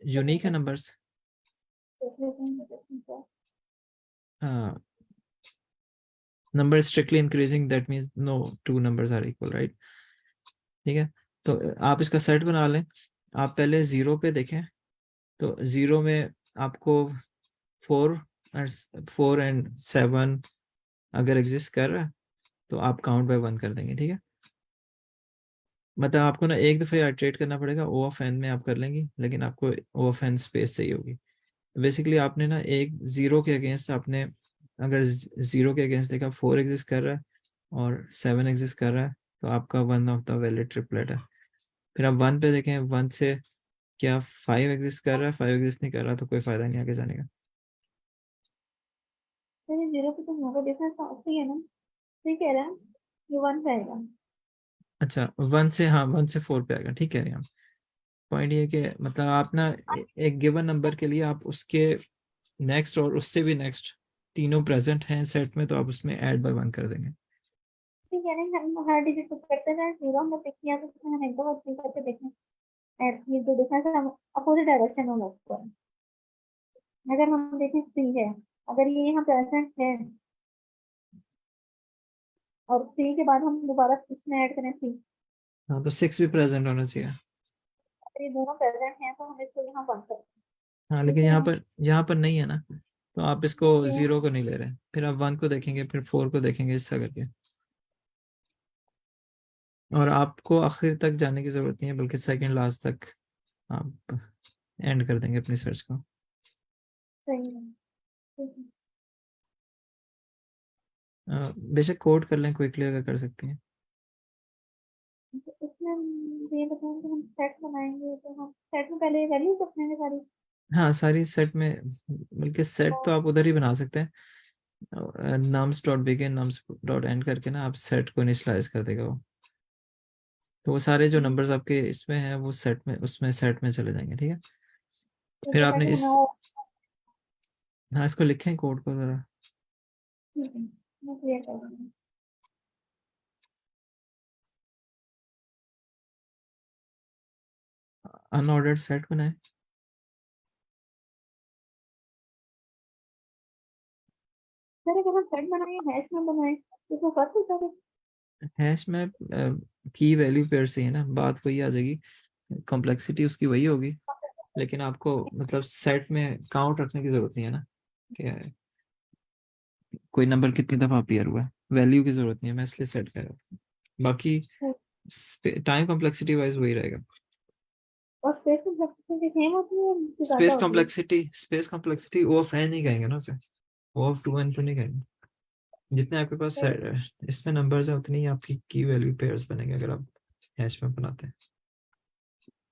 यूनिक है नंबर्स, हाँ, number strictly increasing, that means no two numbers are equal, right, ठीक है। तो आप इसका सेट बना लें। आप पहले 0 पे देखें, तो 0 में आपको 4 4 एंड 7 अगर एग्जिस्ट कर रहा है तो आप काउंट बाय 1 कर देंगे, ठीक है। मतलब आपको ना एक दफ़े आइट्रेट करना पड़ेगा, ओ ऑफ एन में आप कर लेंगी, लेकिन आपको ओ ऑफ एन स्पेस चाहिए होगी। बेसिकली आपने ना एक 0 के अगेंस्ट आपने, अगर 0 के अगेंस्ट देखा 4 एग्जिस्ट कर रहा है और 7 एग्जिस्ट कर रहा है, तो आपका one of the valid triplet है। फिर आप 1 पे देखें, 1 से क्या 5 एग्जिस्ट कर रहा है, 5 एग्जिस्ट नहीं कर रहा तो कोई फायदा नहीं आगे जाने का।
फिर 0 पे तो होगा डिफरेंस सही है ना, ठीक है ना, ये 1 पे आएगा।
अच्छा, 1 से, हाँ 1 से 4 पे आएगा, ठीक है। हम पॉइंट ये कि मतलब आप ना एक गिवन नंबर के लिए आप उसके नेक्स्ट और उससे भी नेक्स्ट तीनों प्रेजेंट हैं सेट में, तो आप उसमें ऐड बाय 1 कर देंगे।
ठीक है, नहीं हम हर डिजिट पिक करते हैं, 0 हमने पिक किया तो उसमें हम एक दो बार पिक करके देखें, ये जो डिफरेंस है हम अपोजिट डायरेक्शन में मूव करें। अगर हम देखें 3 है, अगर ये यहाँ प्रेजेंट है और 3 के बाद हम दोबारा इसमें ऐड करें 3,
हाँ, तो 6 भी प्रेजेंट होना चाहिए।
अगर ये दोनों प्रेजेंट हैं तो हम इसको यहाँ 1 करें।
हाँ,
ठीक
लेकिन
है,
यहाँ पर नहीं है ना, तो आप इसको
ठीक है,
0 को नहीं ले रहे, फिर आप 1 को देखेंगे, फिर 4 को देखेंगे, इस तरह करके। और आपको आखिर तक जाने की जरूरत नहीं है, बल्कि सेकंड लास्ट तक आप एंड कर देंगे अपनी सर्च को।
सही है, ठीक है।
बेशक कोड कर लें क्विकली अगर कर सकती हैं।
तो इसमें हम ये बताएं कि हम सेट बनाएंगे तो हम सेट में पहले वैल्यू रखेंगे सारी।
हाँ, सारी सेट में, बल्कि सेट तो आप उधर ही बना सकते हैं, nums dot begin nums dot and करके ना आप सेट को इनिशियलाइज कर देगा वो। तो वो सारे जो नंबर्स आपके इसमें हैं वो सेट में, उसमें सेट में चले जाएंगे, ठीक है। फिर
ठीक है,
आपने
ताकि
इस,
हमें वो,
हाँ, इसको लिखें कोड को जरा।
ठीक है, मैं क्लियर कर दूंगी।
अनऑर्डर्ड सेट बनाए।
सर अगर हम सेट बनाए हैश में बनाए तो इसमें फर्क होता है?
हैश में की वैल्यू पेयर से है ना, बात वही आ जाएगी, कॉम्प्लेक्सिटी उसकी वही होगी, लेकिन आपको मतलब सेट में काउंट रखने की जरूरत नहीं है ना, कि कोई नंबर कितनी दफा अपीयर हुआ है, वैल्यू की जरूरत नहीं है, मैं इसलिए सेट कर रहा हूँ। बाकी टाइम कॉम्प्लेक्सिटी वाइज वही रहेगा।
और स्पेस में फ्लेक्सिबिलिटी सेम होती है कि ज्यादा होती है?
Space complexity O of n नहीं कहेंगे ना उसे, ओ ऑफ 2n तो नहीं कहेंगे। जितने आपके पास इसमें नंबर्स हैं उतनी ही आपकी की वैल्यू पेयर्स बनेंगे अगर आप हैश में बनाते हैं।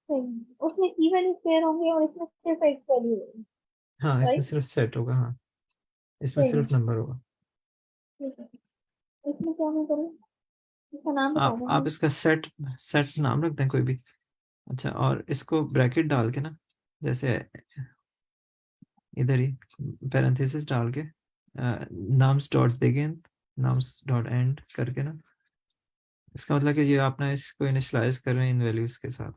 उसमें की वैल्यू पेयर होंगे और इसमें सिर्फ एक वैल्यू होगी।
हाँ, इसमें
राइट,
सिर्फ सेट होगा, हाँ इसमें सिर्फ नंबर होगा।
ठीक है। इसमें क्या मैं करूँ, इसका नाम बता
आप
देंगे।
इसका सेट सेट नाम रख दें कोई भी। अच्छा, और इसको ब्रैकेट डाल के ना, जैसे इधर ही पैरेंथेसिस डाल के नाम्स डॉट बिगिन नाम्स डॉट एंड करके ना, इसका मतलब कि ये आप ना इसको इनिशियलाइज कर रहे हैं इन वैल्यूज के साथ।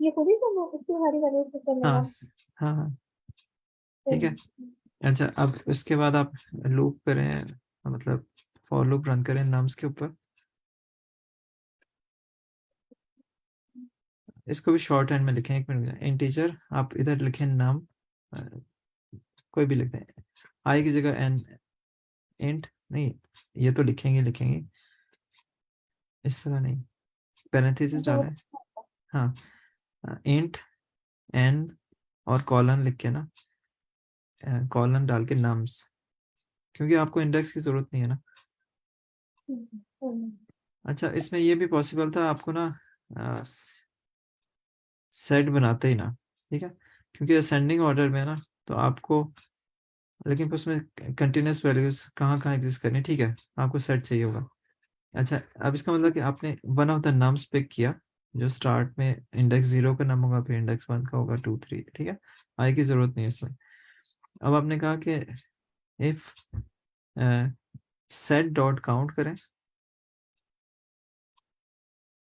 ये खुद ही करना, इसकी हरी वैल्यू से कर
हाँ
लेगा।
हाँ हाँ, ठीक है। अच्छा, अब उसके बाद आप लूप करें, मतलब फॉर लूप रन करें नम्स के ऊपर। इसको भी शॉर्ट हैंड में लिखें, एक मिनट। इंटीजर आप इधर लिखें नम, कोई भी लिखते हैं, आई की जगह एन, इंट नहीं, ये तो लिखेंगे लिखेंगे इस तरह नहीं, पैरेंथेसिस
अच्छा, वो
डालें। हाँ, इंट एन और कॉलन लिख के ना, कॉलन डाल के नम्स, क्योंकि आपको इंडेक्स की जरूरत नहीं है ना। अच्छा, इसमें ये भी पॉसिबल था आपको ना सेट बनाते ही ना, ठीक है, क्योंकि असेंडिंग ऑर्डर में है ना, तो आपको, लेकिन उसमें कंटिन्यूस वैल्यूज कहाँ कहाँ एग्जिस्ट करनी, ठीक है, आपको सेट चाहिए होगा। अच्छा, अब इसका मतलब कि आपने one of the nums pick किया, जो स्टार्ट में इंडेक्स 0 का नम होगा, फिर इंडेक्स 1 का होगा, 2 3, ठीक है, आई की जरूरत नहीं है इसमें। अब आपने कहा कि इफ सेट डॉट काउंट करें,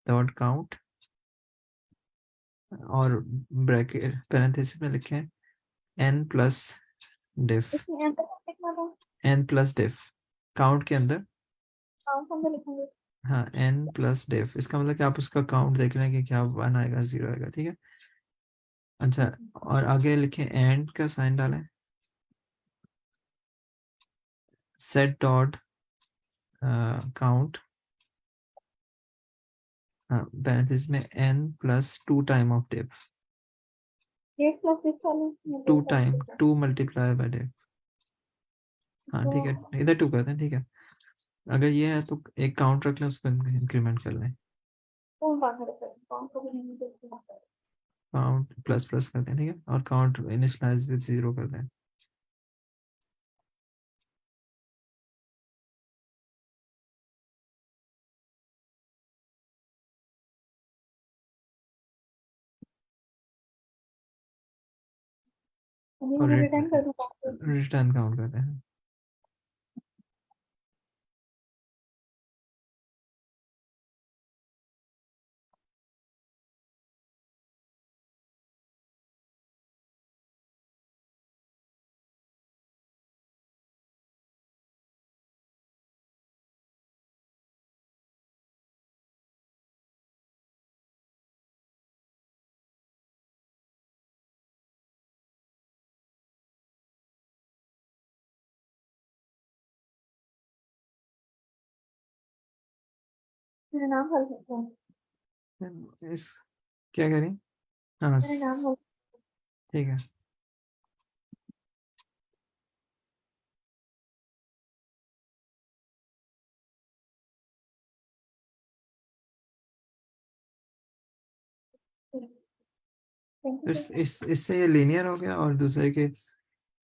डॉट काउंट, और ब्रैकेट पैरेंथेसिस में लिखें n प्लस डिफ,
इसमें एंटर लिखना था,
n प्लस डिफ, काउंट के अंदर।
काउंट अंदर लिखेंगे।
हाँ, n प्लस डिफ, इसका मतलब कि आप उसका काउंट देख रहे हैं कि क्या 1 आएगा 0 आएगा, ठीक है। अच्छा, और आगे लिखें एंड का साइन डालें, सेट डॉट काउंट, पैरेंथेसिस में n plus 2 time of diff,
8 plus 6 वाली में
2
2 प्लस
टाइम
6 है।
2 मल्टीप्लाई बाय डिफ। हाँ
तो
ठीक है, इधर 2 करते हैं, ठीक है। अगर ये है तो एक काउंट रख लें, उसको इंक्रीमेंट कर लें,
कौन बात करता है, कौन को भी नहीं देखते।
काउंट प्लस प्लस करते हैं, ठीक है, और काउंट इनिशियलाइज विद 0 कर दें।
अभी
और
मैंने रिटर्न कर दूँ काउंट।
रिटर्न काउंट करते हैं।
मेरा नाम भर सकते हैं,
इस क्या करें, हाँ
मेरा नाम भर।
ठीक है।
Thank you sir.
इससे ये लीनियर हो गया, और दूसरे के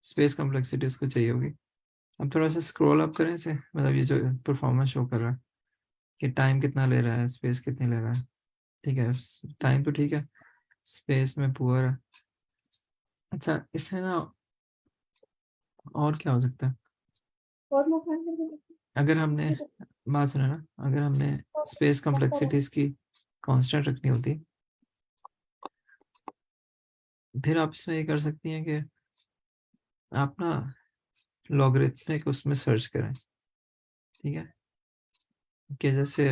स्पेस कॉम्प्लेक्सिटी उसको चाहिए होगी। अब थोड़ा सा स्क्रॉल अप करें इसे, मतलब ये जो परफॉर्मेंस शो कर रहा है कि टाइम कितना ले रहा है, स्पेस कितनी ले रहा है, ठीक है, टाइम तो ठीक है, स्पेस में पुअर है। अच्छा, इससे ना और क्या हो सकता है,
और मूवमेंट में
अगर हमने, बात सुना ना, अगर हमने स्पेस कॉम्प्लेक्सिटीज की कांस्टेंट रखनी होती, फिर आप इसमें ये कर सकती हैं कि आप ना लॉगरिथमिक उसमें सर्च करें, ठीक है, कि जैसे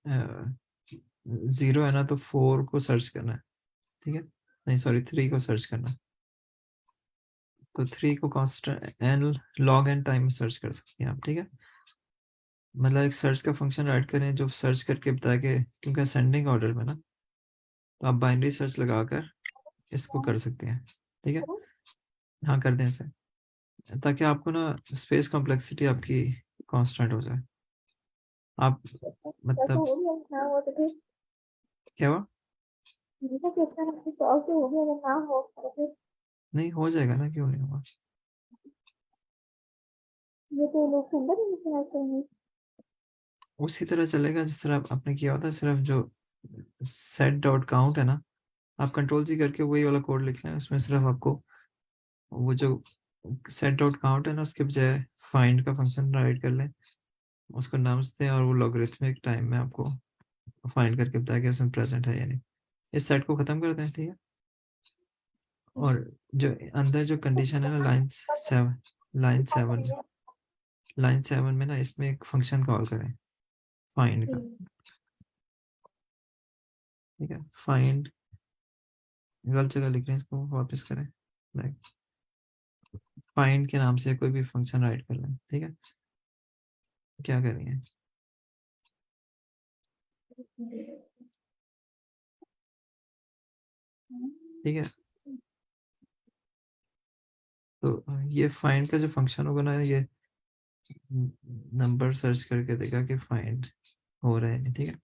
0 है ना, तो 4 को सर्च करना है, ठीक है, नहीं सॉरी 3 को सर्च करना है, तो 3 को constant n log n time में सर्च कर सकती हैं आप, ठीक है। मतलब एक सर्च का फंक्शन राइट करें जो सर्च करके बताए कि, क्योंकि असेंडिंग ऑर्डर में ना, तो आप बाइनरी सर्च लगाकर इसको कर सकते हैं, ठीक है। हाँ, कर दें इसे, ताकि आपको ना स्पेस कॉम्प्लेक्सिटी आपकी कांस्टेंट हो जाए। आप
तो
मतलब
हो गया ना, वो तो फिर
क्या हुआ?
मुझे क्वेश्चन सॉल्व तो हो गया, अगर ना हो तो फिर
नहीं हो जाएगा ना, क्यों नहीं होगा?
ये तो लोग सुंदर ही नहीं समझते हैं।
उसी तरह चलेगा जिस तरह आपने किया होता, सिर्फ जो सेट डॉट काउंट है ना, आप कंट्रोल जी करके वही वाला कोड लिखना है, उसमें सिर्फ आपको वो जो सेट डॉट काउंट है ना, उसके बजाय फाइंड का फंक्शन राइट कर लें, उसको नाम्स दें और वो लॉगरिथमिक टाइम में आपको फाइंड करके बताया कि उसमें प्रेजेंट है या नहीं। इस सेट को खत्म कर दें, ठीक है। और जो अंदर जो कंडीशन है ना, लाइन 7 लाइन 7 में ना, इसमें एक फंक्शन कॉल करें फाइंड का, ठीक है। फाइंड गलत जगह लिख रहे हैं, इसको वापस करें। फाइंड के नाम से कोई भी फंक्शन राइट कर लें, ठीक है। क्या करेंगे, ठीक है। तो ये फाइंड का जो फंक्शन होगा ना, ये नंबर सर्च करके देगा कि फाइंड हो रहा है नहीं, ठीक है,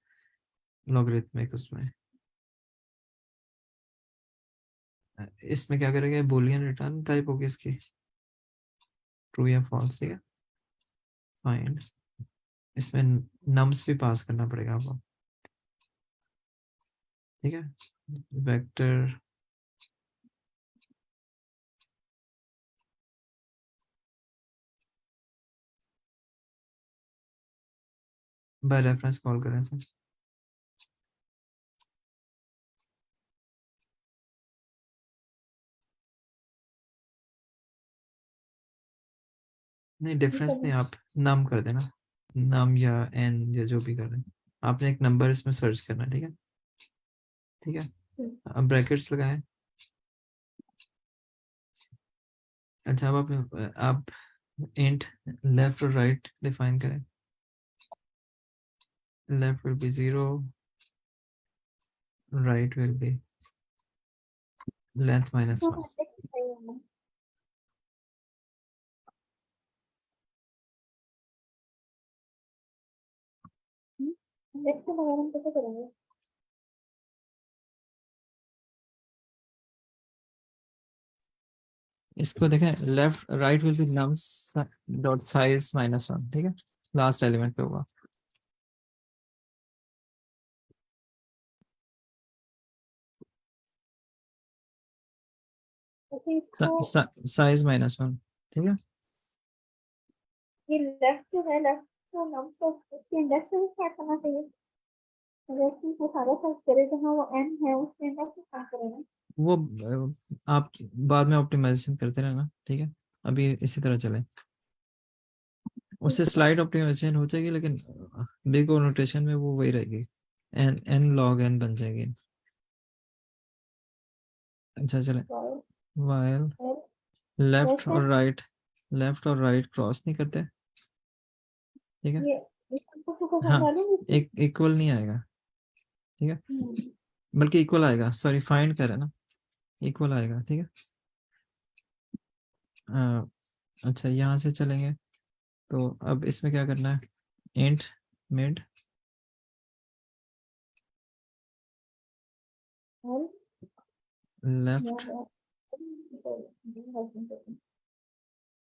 लॉगरिथमिक उसमें। इसमें क्या करेगा, बुलियन रिटर्न टाइप होगी इसकी, ट्रू या फॉल्स, ठीक है। फाइंड, इसमें नम्स भी पास करना पड़ेगा आपको, ठीक है। वेक्टर बाय रेफरेंस कॉल करें सर। नहीं डिफरेंस नहीं, आप नम कर देना, नम या एन या जो भी कर दें। आपने एक नंबर इसमें सर्च करना, ठीक है, ठीक है। अब ब्रैकेट्स लगाएं। अच्छा, अब आप इंट लेफ्ट और राइट डिफाइन करें। Left will be 0, right will be length -1।
देखते वगैरह हम कैसे करेंगे?
इसको देखें, left right will be nums dot size -1, ठीक है, लास्ट एलिमेंट पे होगा।
जैसे इसको
साइज -1, ठीक है।
ये लेफ्ट जो है, लेफ्ट को नम से इसके इंडेक्स से स्टार्ट करना चाहिए। अगर इसको सारा सर्च करें जहाँ वो एन है उसके इंडेक्स से स्टार्ट करेंगे।
वो आप बाद में ऑप्टिमाइजेशन करते रहना, ठीक है। अभी इसी तरह चले, उससे स्लाइड ऑप्टिमाइजेशन हो जाएगी, लेकिन बिग और नोटेशन में वो वही रहेगी, एन एन लॉग एन बन जाएगी। अच्छा चले, वाइल लेफ्ट और राइट क्रॉस नहीं करते, ठीक है।
ये इसको को
हाँ,
समझा लूंगी इसमें।
एक इक्वल नहीं आएगा, ठीक है, बल्कि इक्वल आएगा, सॉरी फाइंड कर है ना, इक्वल आएगा, ठीक है। अच्छा यहाँ से चलेंगे, तो अब इसमें क्या करना है, इंट मिड
और
left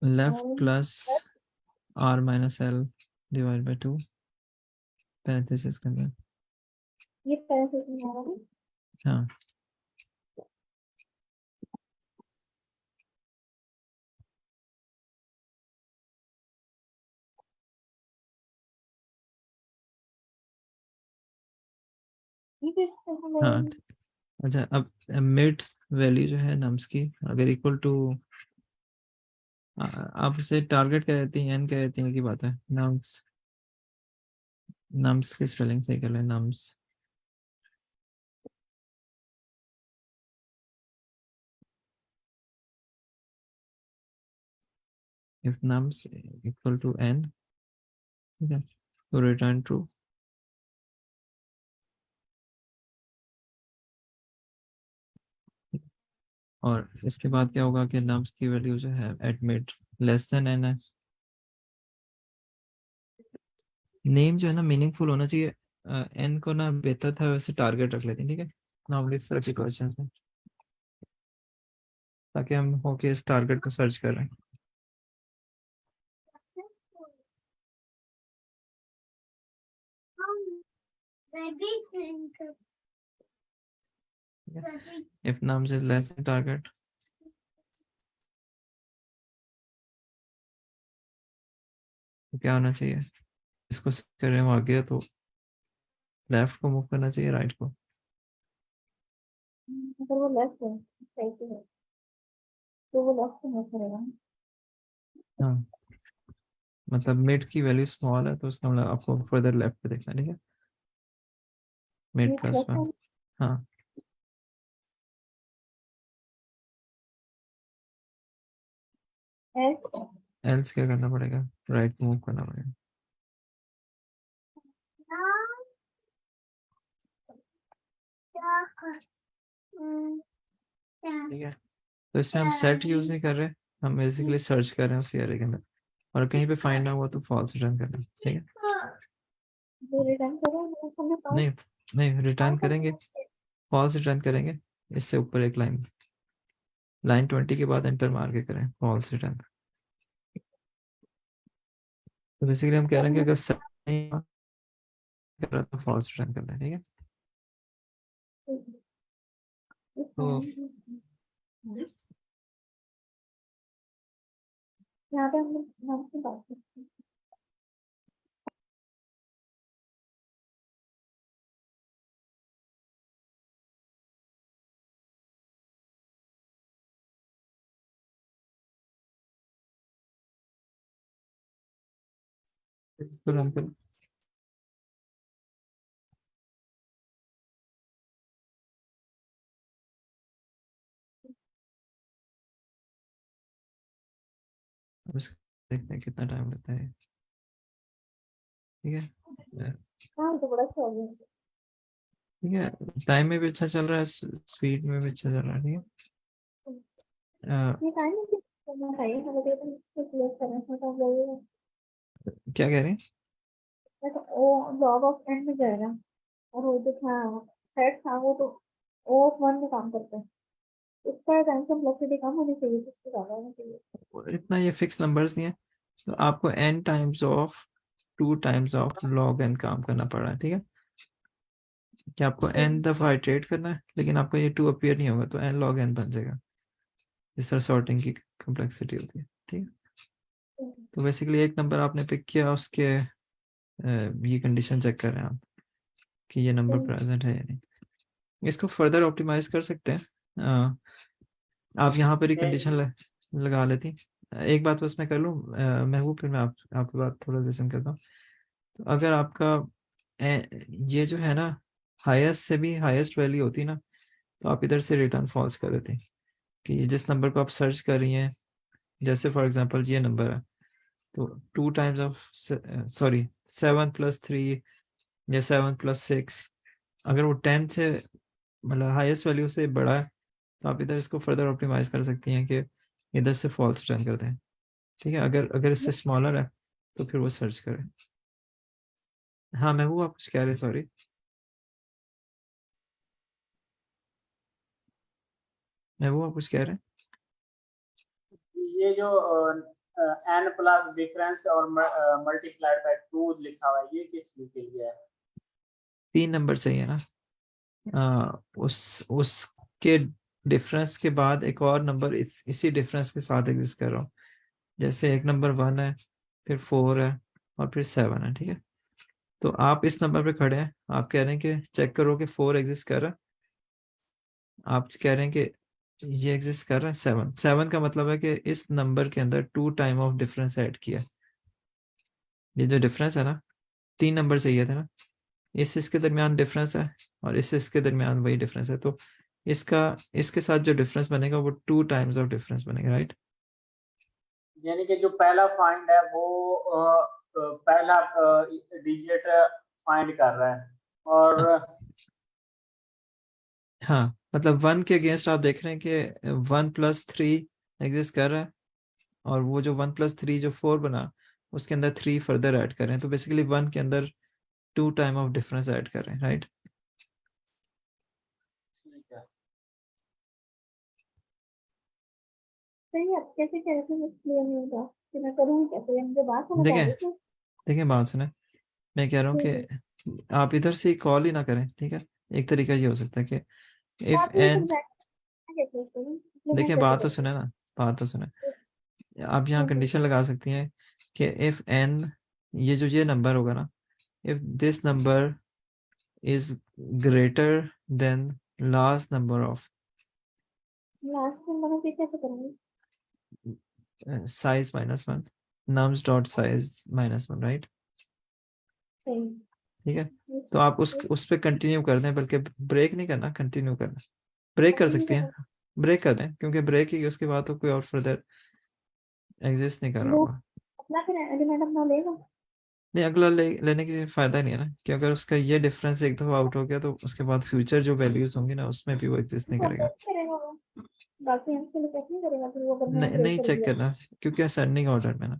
left plus r -l divide by 2 parenthesis के अंदर।
ये तरह से समझा रहा
हाँ,
ये फिर हम
हाँ। अच्छा, अब मिड वैल्यू जो है नम्स की, अगर इक्वल टू, आप इसे टारगेट कह देती हैं, एन कह देती हैं की बात है, नम्स नम्स की स्पेलिंग सही कर लें, nums. If nums equal to n, ठीक है, तो रिटर्न ट्रू। और इसके बाद क्या होगा कि नम्स की वैल्यू जो है at mid less than n है। नेम जो है ना मीनिंगफुल होना चाहिए। n को ना बेहतर था वैसे टारगेट रख लेते हैं, ठीक है, नॉर्मली इस तरह के क्वेश्चंस में, ताकि हम होके इस टारगेट को सर्च कर रहे हैं। If nums is less then target, तो क्या होना चाहिए, इसको करें हम आगे तो लेफ्ट को मूव करना चाहिए, राइट को।
अगर वो लेफ्ट है सही से है तो वो लेफ्ट से मूव करेगा।
हाँ, मतलब मिड की वैल्यू स्मॉल है तो उसका मतलब आपको फर्दर लेफ्ट पे देखना है, ठीक है, मिड
ये
प्लस
प्लस
1।
है
हाँ,
एल्स
एल्स क्या करना पड़ेगा, राइट मूव करना पड़ेगा। ठीक है, तो इसमें हम सेट यूज नहीं कर रहे, हम बेसिकली सर्च कर रहे हैं उसी एरे के अंदर, और कहीं पे फाइंड ना हुआ तो फॉल्स रिटर्न करना है, ठीक है।
जो रिटर्न करेगा हमने पास
नहीं नहीं, रिटर्न करेंगे, फॉल्स रिटर्न करेंगे। इससे ऊपर एक लाइन, लाइन 20 के बाद एंटर मार के करें फॉल्स रिटर्न। तो बेसिकली हम कह रहे हैं कि अगर सेट नहीं कर रहा तो फॉल्स रिटर्न कर दें, ठीक है। तो
यहाँ पे हमने नाम की बात की।
इसको रन करें। अब इसको देखते हैं कितना टाइम लेता है, ठीक है।
हाँ तो बड़ा अच्छा हो गया।
ठीक है, टाइम में भी अच्छा चल रहा है, स्पीड में भी अच्छा चल रहा है, ठीक है।
ये टाइम है कि करना चाहिए हमें तो इसको क्लियर करना था लगेगा।
क्या कह रहे हैं?
तो वो लॉग ऑफ एन में जाएगा और वो जो था सेट था वो तो ओ ऑफ वन में काम करता है। इसका टाइम कम्प्लेक्सिटी कम होनी चाहिए इससे ज्यादा होनी चाहिए।
इतना ये फिक्स नंबर्स नहीं है, तो आपको n times of 2 times of log n काम करना पड़ रहा है, ठीक है। कि आपको n दफा इटरेट करना है, लेकिन आपको ये 2 अपीयर नहीं होगा तो n log n बन जाएगा, जिस तरह सॉर्टिंग की कम्प्लेक्सिटी होती है, ठीक है। तो बेसिकली एक नंबर आपने पिक किया, उसके ये कंडीशन चेक कर रहे हैं आप कि ये नंबर प्रेजेंट है या नहीं। इसको फर्दर ऑप्टिमाइज कर सकते हैं। आप यहाँ पर ही कंडीशन लगा लेती। एक बात बस मैं कर लूँ महबूब, फिर मैं आपकी बात थोड़ा लिसन करता हूँ। तो अगर आपका ये जो है ना हाईएस्ट से भी हाईएस्ट वैल्यू होती ना, तो आप इधर से रिटर्न फॉल्स कर देते कि जिस नंबर को आप सर्च कर रही हैं, जैसे फॉर एग्जांपल ये नंबर है, तो 2 टाइम्स ऑफ सॉरी 7+3 या 7+6, अगर वो 10 से मतलब हाईएस्ट वैल्यू से बड़ा है, तो आप इधर इसको फर्दर ऑप्टिमाइज कर सकती हैं कि इधर से फॉल्स रिटर्न कर दें, ठीक है। अगर अगर इससे स्मॉलर है तो फिर वो सर्च करें। हाँ महबूब, आप कुछ कह रहे, सॉरी। महबूब, आप कुछ कह रहे हैं?
ये जो n प्लस डिफरेंस और मल्टीप्लाइड बाय 2 लिखा हुआ है, ये किस चीज के लिए है?
3 नंबर चाहिए ना, उसके डिफरेंस के बाद एक और नंबर इसी डिफरेंस के साथ एग्जिस्ट कर रहा हूँ। जैसे एक नंबर 1 है, फिर 4 है, और फिर 7 है, ठीक है। तो आप इस नंबर पे खड़े हैं, आप कह रहे हैं कि चेक करो कि 4 एग्जिस्ट कर रहा है, आप कह रहे हैं कि ये एग्जिस्ट कर रहा है 7। 7 का मतलब है कि इस नंबर के अंदर 2 टाइम ऑफ डिफरेंस ऐड किया। ये जो डिफरेंस है ना, 3 नंबर चाहिए थे ना, इस इसके दरमियान डिफरेंस है और इस इसके दरमियान वही डिफरेंस है, तो इसका इसके साथ जो डिफरेंस बनेगा वो 2 टाइम्स ऑफ डिफरेंस बनेगा, राइट।
यानी कि जो पहला फाइंड है वो पहला डिजिट फाइंड कर रहा है, और
हाँ, मतलब 1 के अगेंस्ट आप देख रहे हैं कि 1+3 एग्जिस्ट कर रहा है, और वो जो 1+3 जो 4 बना उसके अंदर 3 फर्दर ऐड कर रहे हैं, तो बेसिकली 1 के अंदर 2 टाइम ऑफ डिफरेंस ऐड कर रहे हैं, राइट?
ठीक है।
सही, आप कैसे कह रहे थे, मुझे क्लियर नहीं होगा कि मैं करूँ कैसे, ये मुझे बात समझ आ
देखिए
रही थी।
देखिए बात सुने, मैं कह रहा हूँ कि आप इधर से कॉल ही ना करें, ठीक है? एक तरीका ये हो सकता है कि इफ
आप ये
एन,
समझाएं कैसे करूँ, इसलिए मैं
देखिए
कैसे
बात तो
करूँ।
सुने ना, बात तो सुने। आप यहाँ कंडीशन लगा सकती हैं कि इफ एन, ये जो ये नंबर होगा ना, if this number is greater than last number of
last में मैंने फिर कैसे करूँगी।
size -1 nums dot size -1, right?
सही।
ठीक है, तो आप उस पे कंटिन्यू कर दें, बल्कि ब्रेक नहीं करना, कंटिन्यू करना। ब्रेक कर सकती हैं, ब्रेक कर दें, क्योंकि ब्रेक ही उसके बाद तो कोई और फर्दर एग्जिस्ट नहीं कर रहा
वो
होगा।
अपना फिर एलिमेंट अपना लेगा।
नहीं, अगला लेने की फायदा नहीं है ना, कि अगर उसका ये डिफरेंस एक दफा आउट हो गया तो उसके बाद फ्यूचर जो वैल्यूज होंगी ना उसमें भी वो एग्जिस्ट नहीं
तो
करेगा।
कैसे करेगा वो, बाकी हमसे कैसे नहीं करेगा फिर वो, अगर मैंने
नहीं
ब्रेक
नहीं
कर
चेक
दिया।
करना, क्योंकि असेंडिंग ऑर्डर में ना,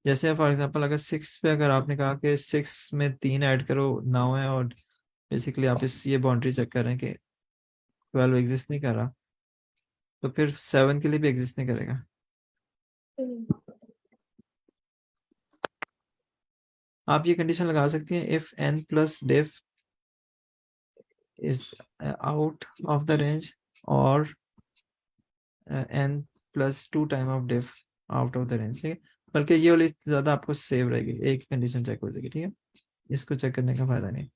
जैसे फॉर एग्जांपल अगर 6 पे अगर आपने कहा कि 6 में 3 ऐड करो 9 है, और बेसिकली आप इस ये बाउंड्री चेक कर रहे हैं कि 12 एग्जिस्ट नहीं कर रहा, तो फिर 7 के लिए भी एग्जिस्ट नहीं करेगा। आप ये कंडीशन लगा सकती हैं, if n plus diff is out of the range, और n plus 2 time of diff out of the range, ठीक है? बल्कि ये वाली ज्यादा आपको सेव रहेगी, एक कंडीशन चेक हो जाएगी, ठीक है? इसको चेक करने का फायदा नहीं।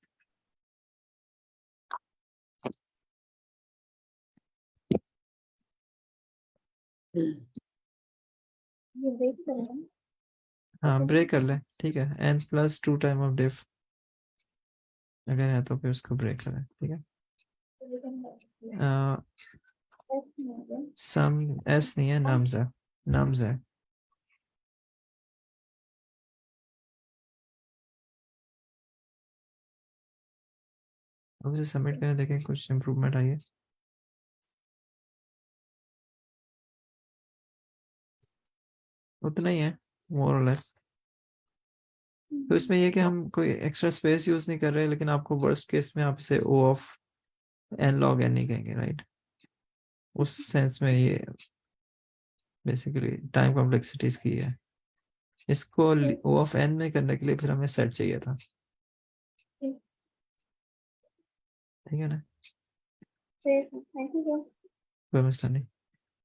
ये ब्रेक करेगा।
हाँ ब्रेक कर ले, ठीक है, n plus 2 time of diff अगर है तो फिर उसको ब्रेक कर दें, ठीक है? सम s नहीं है, नम्स है, नम्स है। अब इसे सबमिट करें, देखें कुछ इम्प्रूवमेंट आई है। उतना ही है, मोर और लेस। तो इसमें ये कि हम कोई एक्स्ट्रा स्पेस यूज नहीं कर रहे, लेकिन आपको वर्स्ट केस में आप इसे o of n log n नहीं कहेंगे, राइट? उस सेंस में ये बेसिकली टाइम कॉम्प्लेक्सिटीज की है। इसको o ऑफ n में करने के लिए फिर हमें सेट चाहिए था, ठीक है ना? कोई मसला नहीं।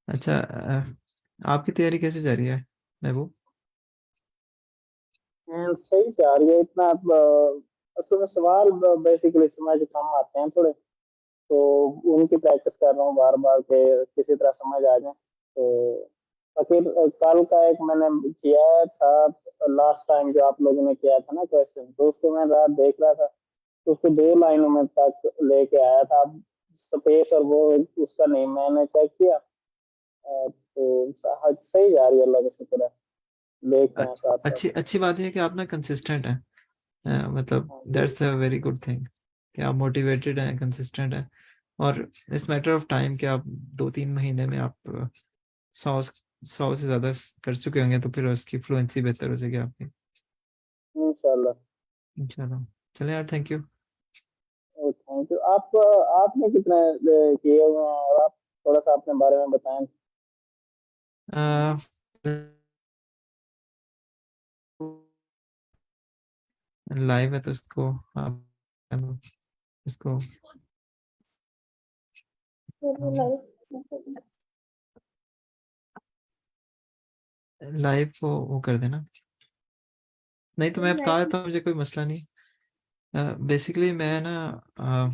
अच्छा, आपकी तैयारी कैसे जा रही है महबूब?
सही से आ रही है। इतना असल में सवाल बेसिकली समझ कम आते हैं थोड़े, तो उनकी प्रैक्टिस कर रहा हूँ बार बार के किसी तरह समझ आ जाए। तो फिर कल का एक मैंने किया था, लास्ट टाइम जो आप लोगों ने किया था ना क्वेश्चन, तो उसको मैं रात देख रहा था, तो उसको 2 लाइनों में तक लेके आया था। स्पेस और वो उसका नहीं, मैंने चेक किया। तो सही जा रही है, अल्लाह का शुक्र है। देखते हैं साथ साथ।
अच्छी अच्छी बात है कि आप ना कंसिस्टेंट हैं, मतलब that's a very good thing कि आप मोटिवेटेड हैं, कंसिस्टेंट हैं, और इस मैटर ऑफ टाइम कि आप 2-3 महीने में आप 100 से ज्यादा कर चुके होंगे, तो फिर उसकी फ्लुएंसी बेहतर हो जाएगी आपकी,
इंशाल्लाह।
चलो। चले यार, थैंक यू।
Thank you. आप आपने कितने किए हुए हैं, और आप थोड़ा सा अपने बारे में बताएं।
लाइव है तो इसको आप इसको लाइव को वो कर देना, नहीं तो मैं बता देता हूँ, मुझे कोई मसला नहीं। बेसिकली मैं ना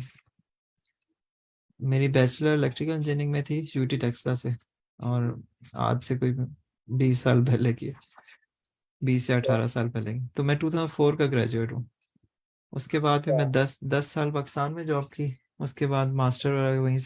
मेरी बैचलर इलेक्ट्रिकल इंजीनियरिंग में थी यूटी टेक्सला से, और आज से कोई 20 साल पहले की है, 20 या 18 साल पहले की। तो मैं 2004 का ग्रेजुएट हूँ। उसके बाद फिर
अच्छा।
मैं 10 साल पाकिस्तान में जॉब की, उसके बाद मास्टर वहीं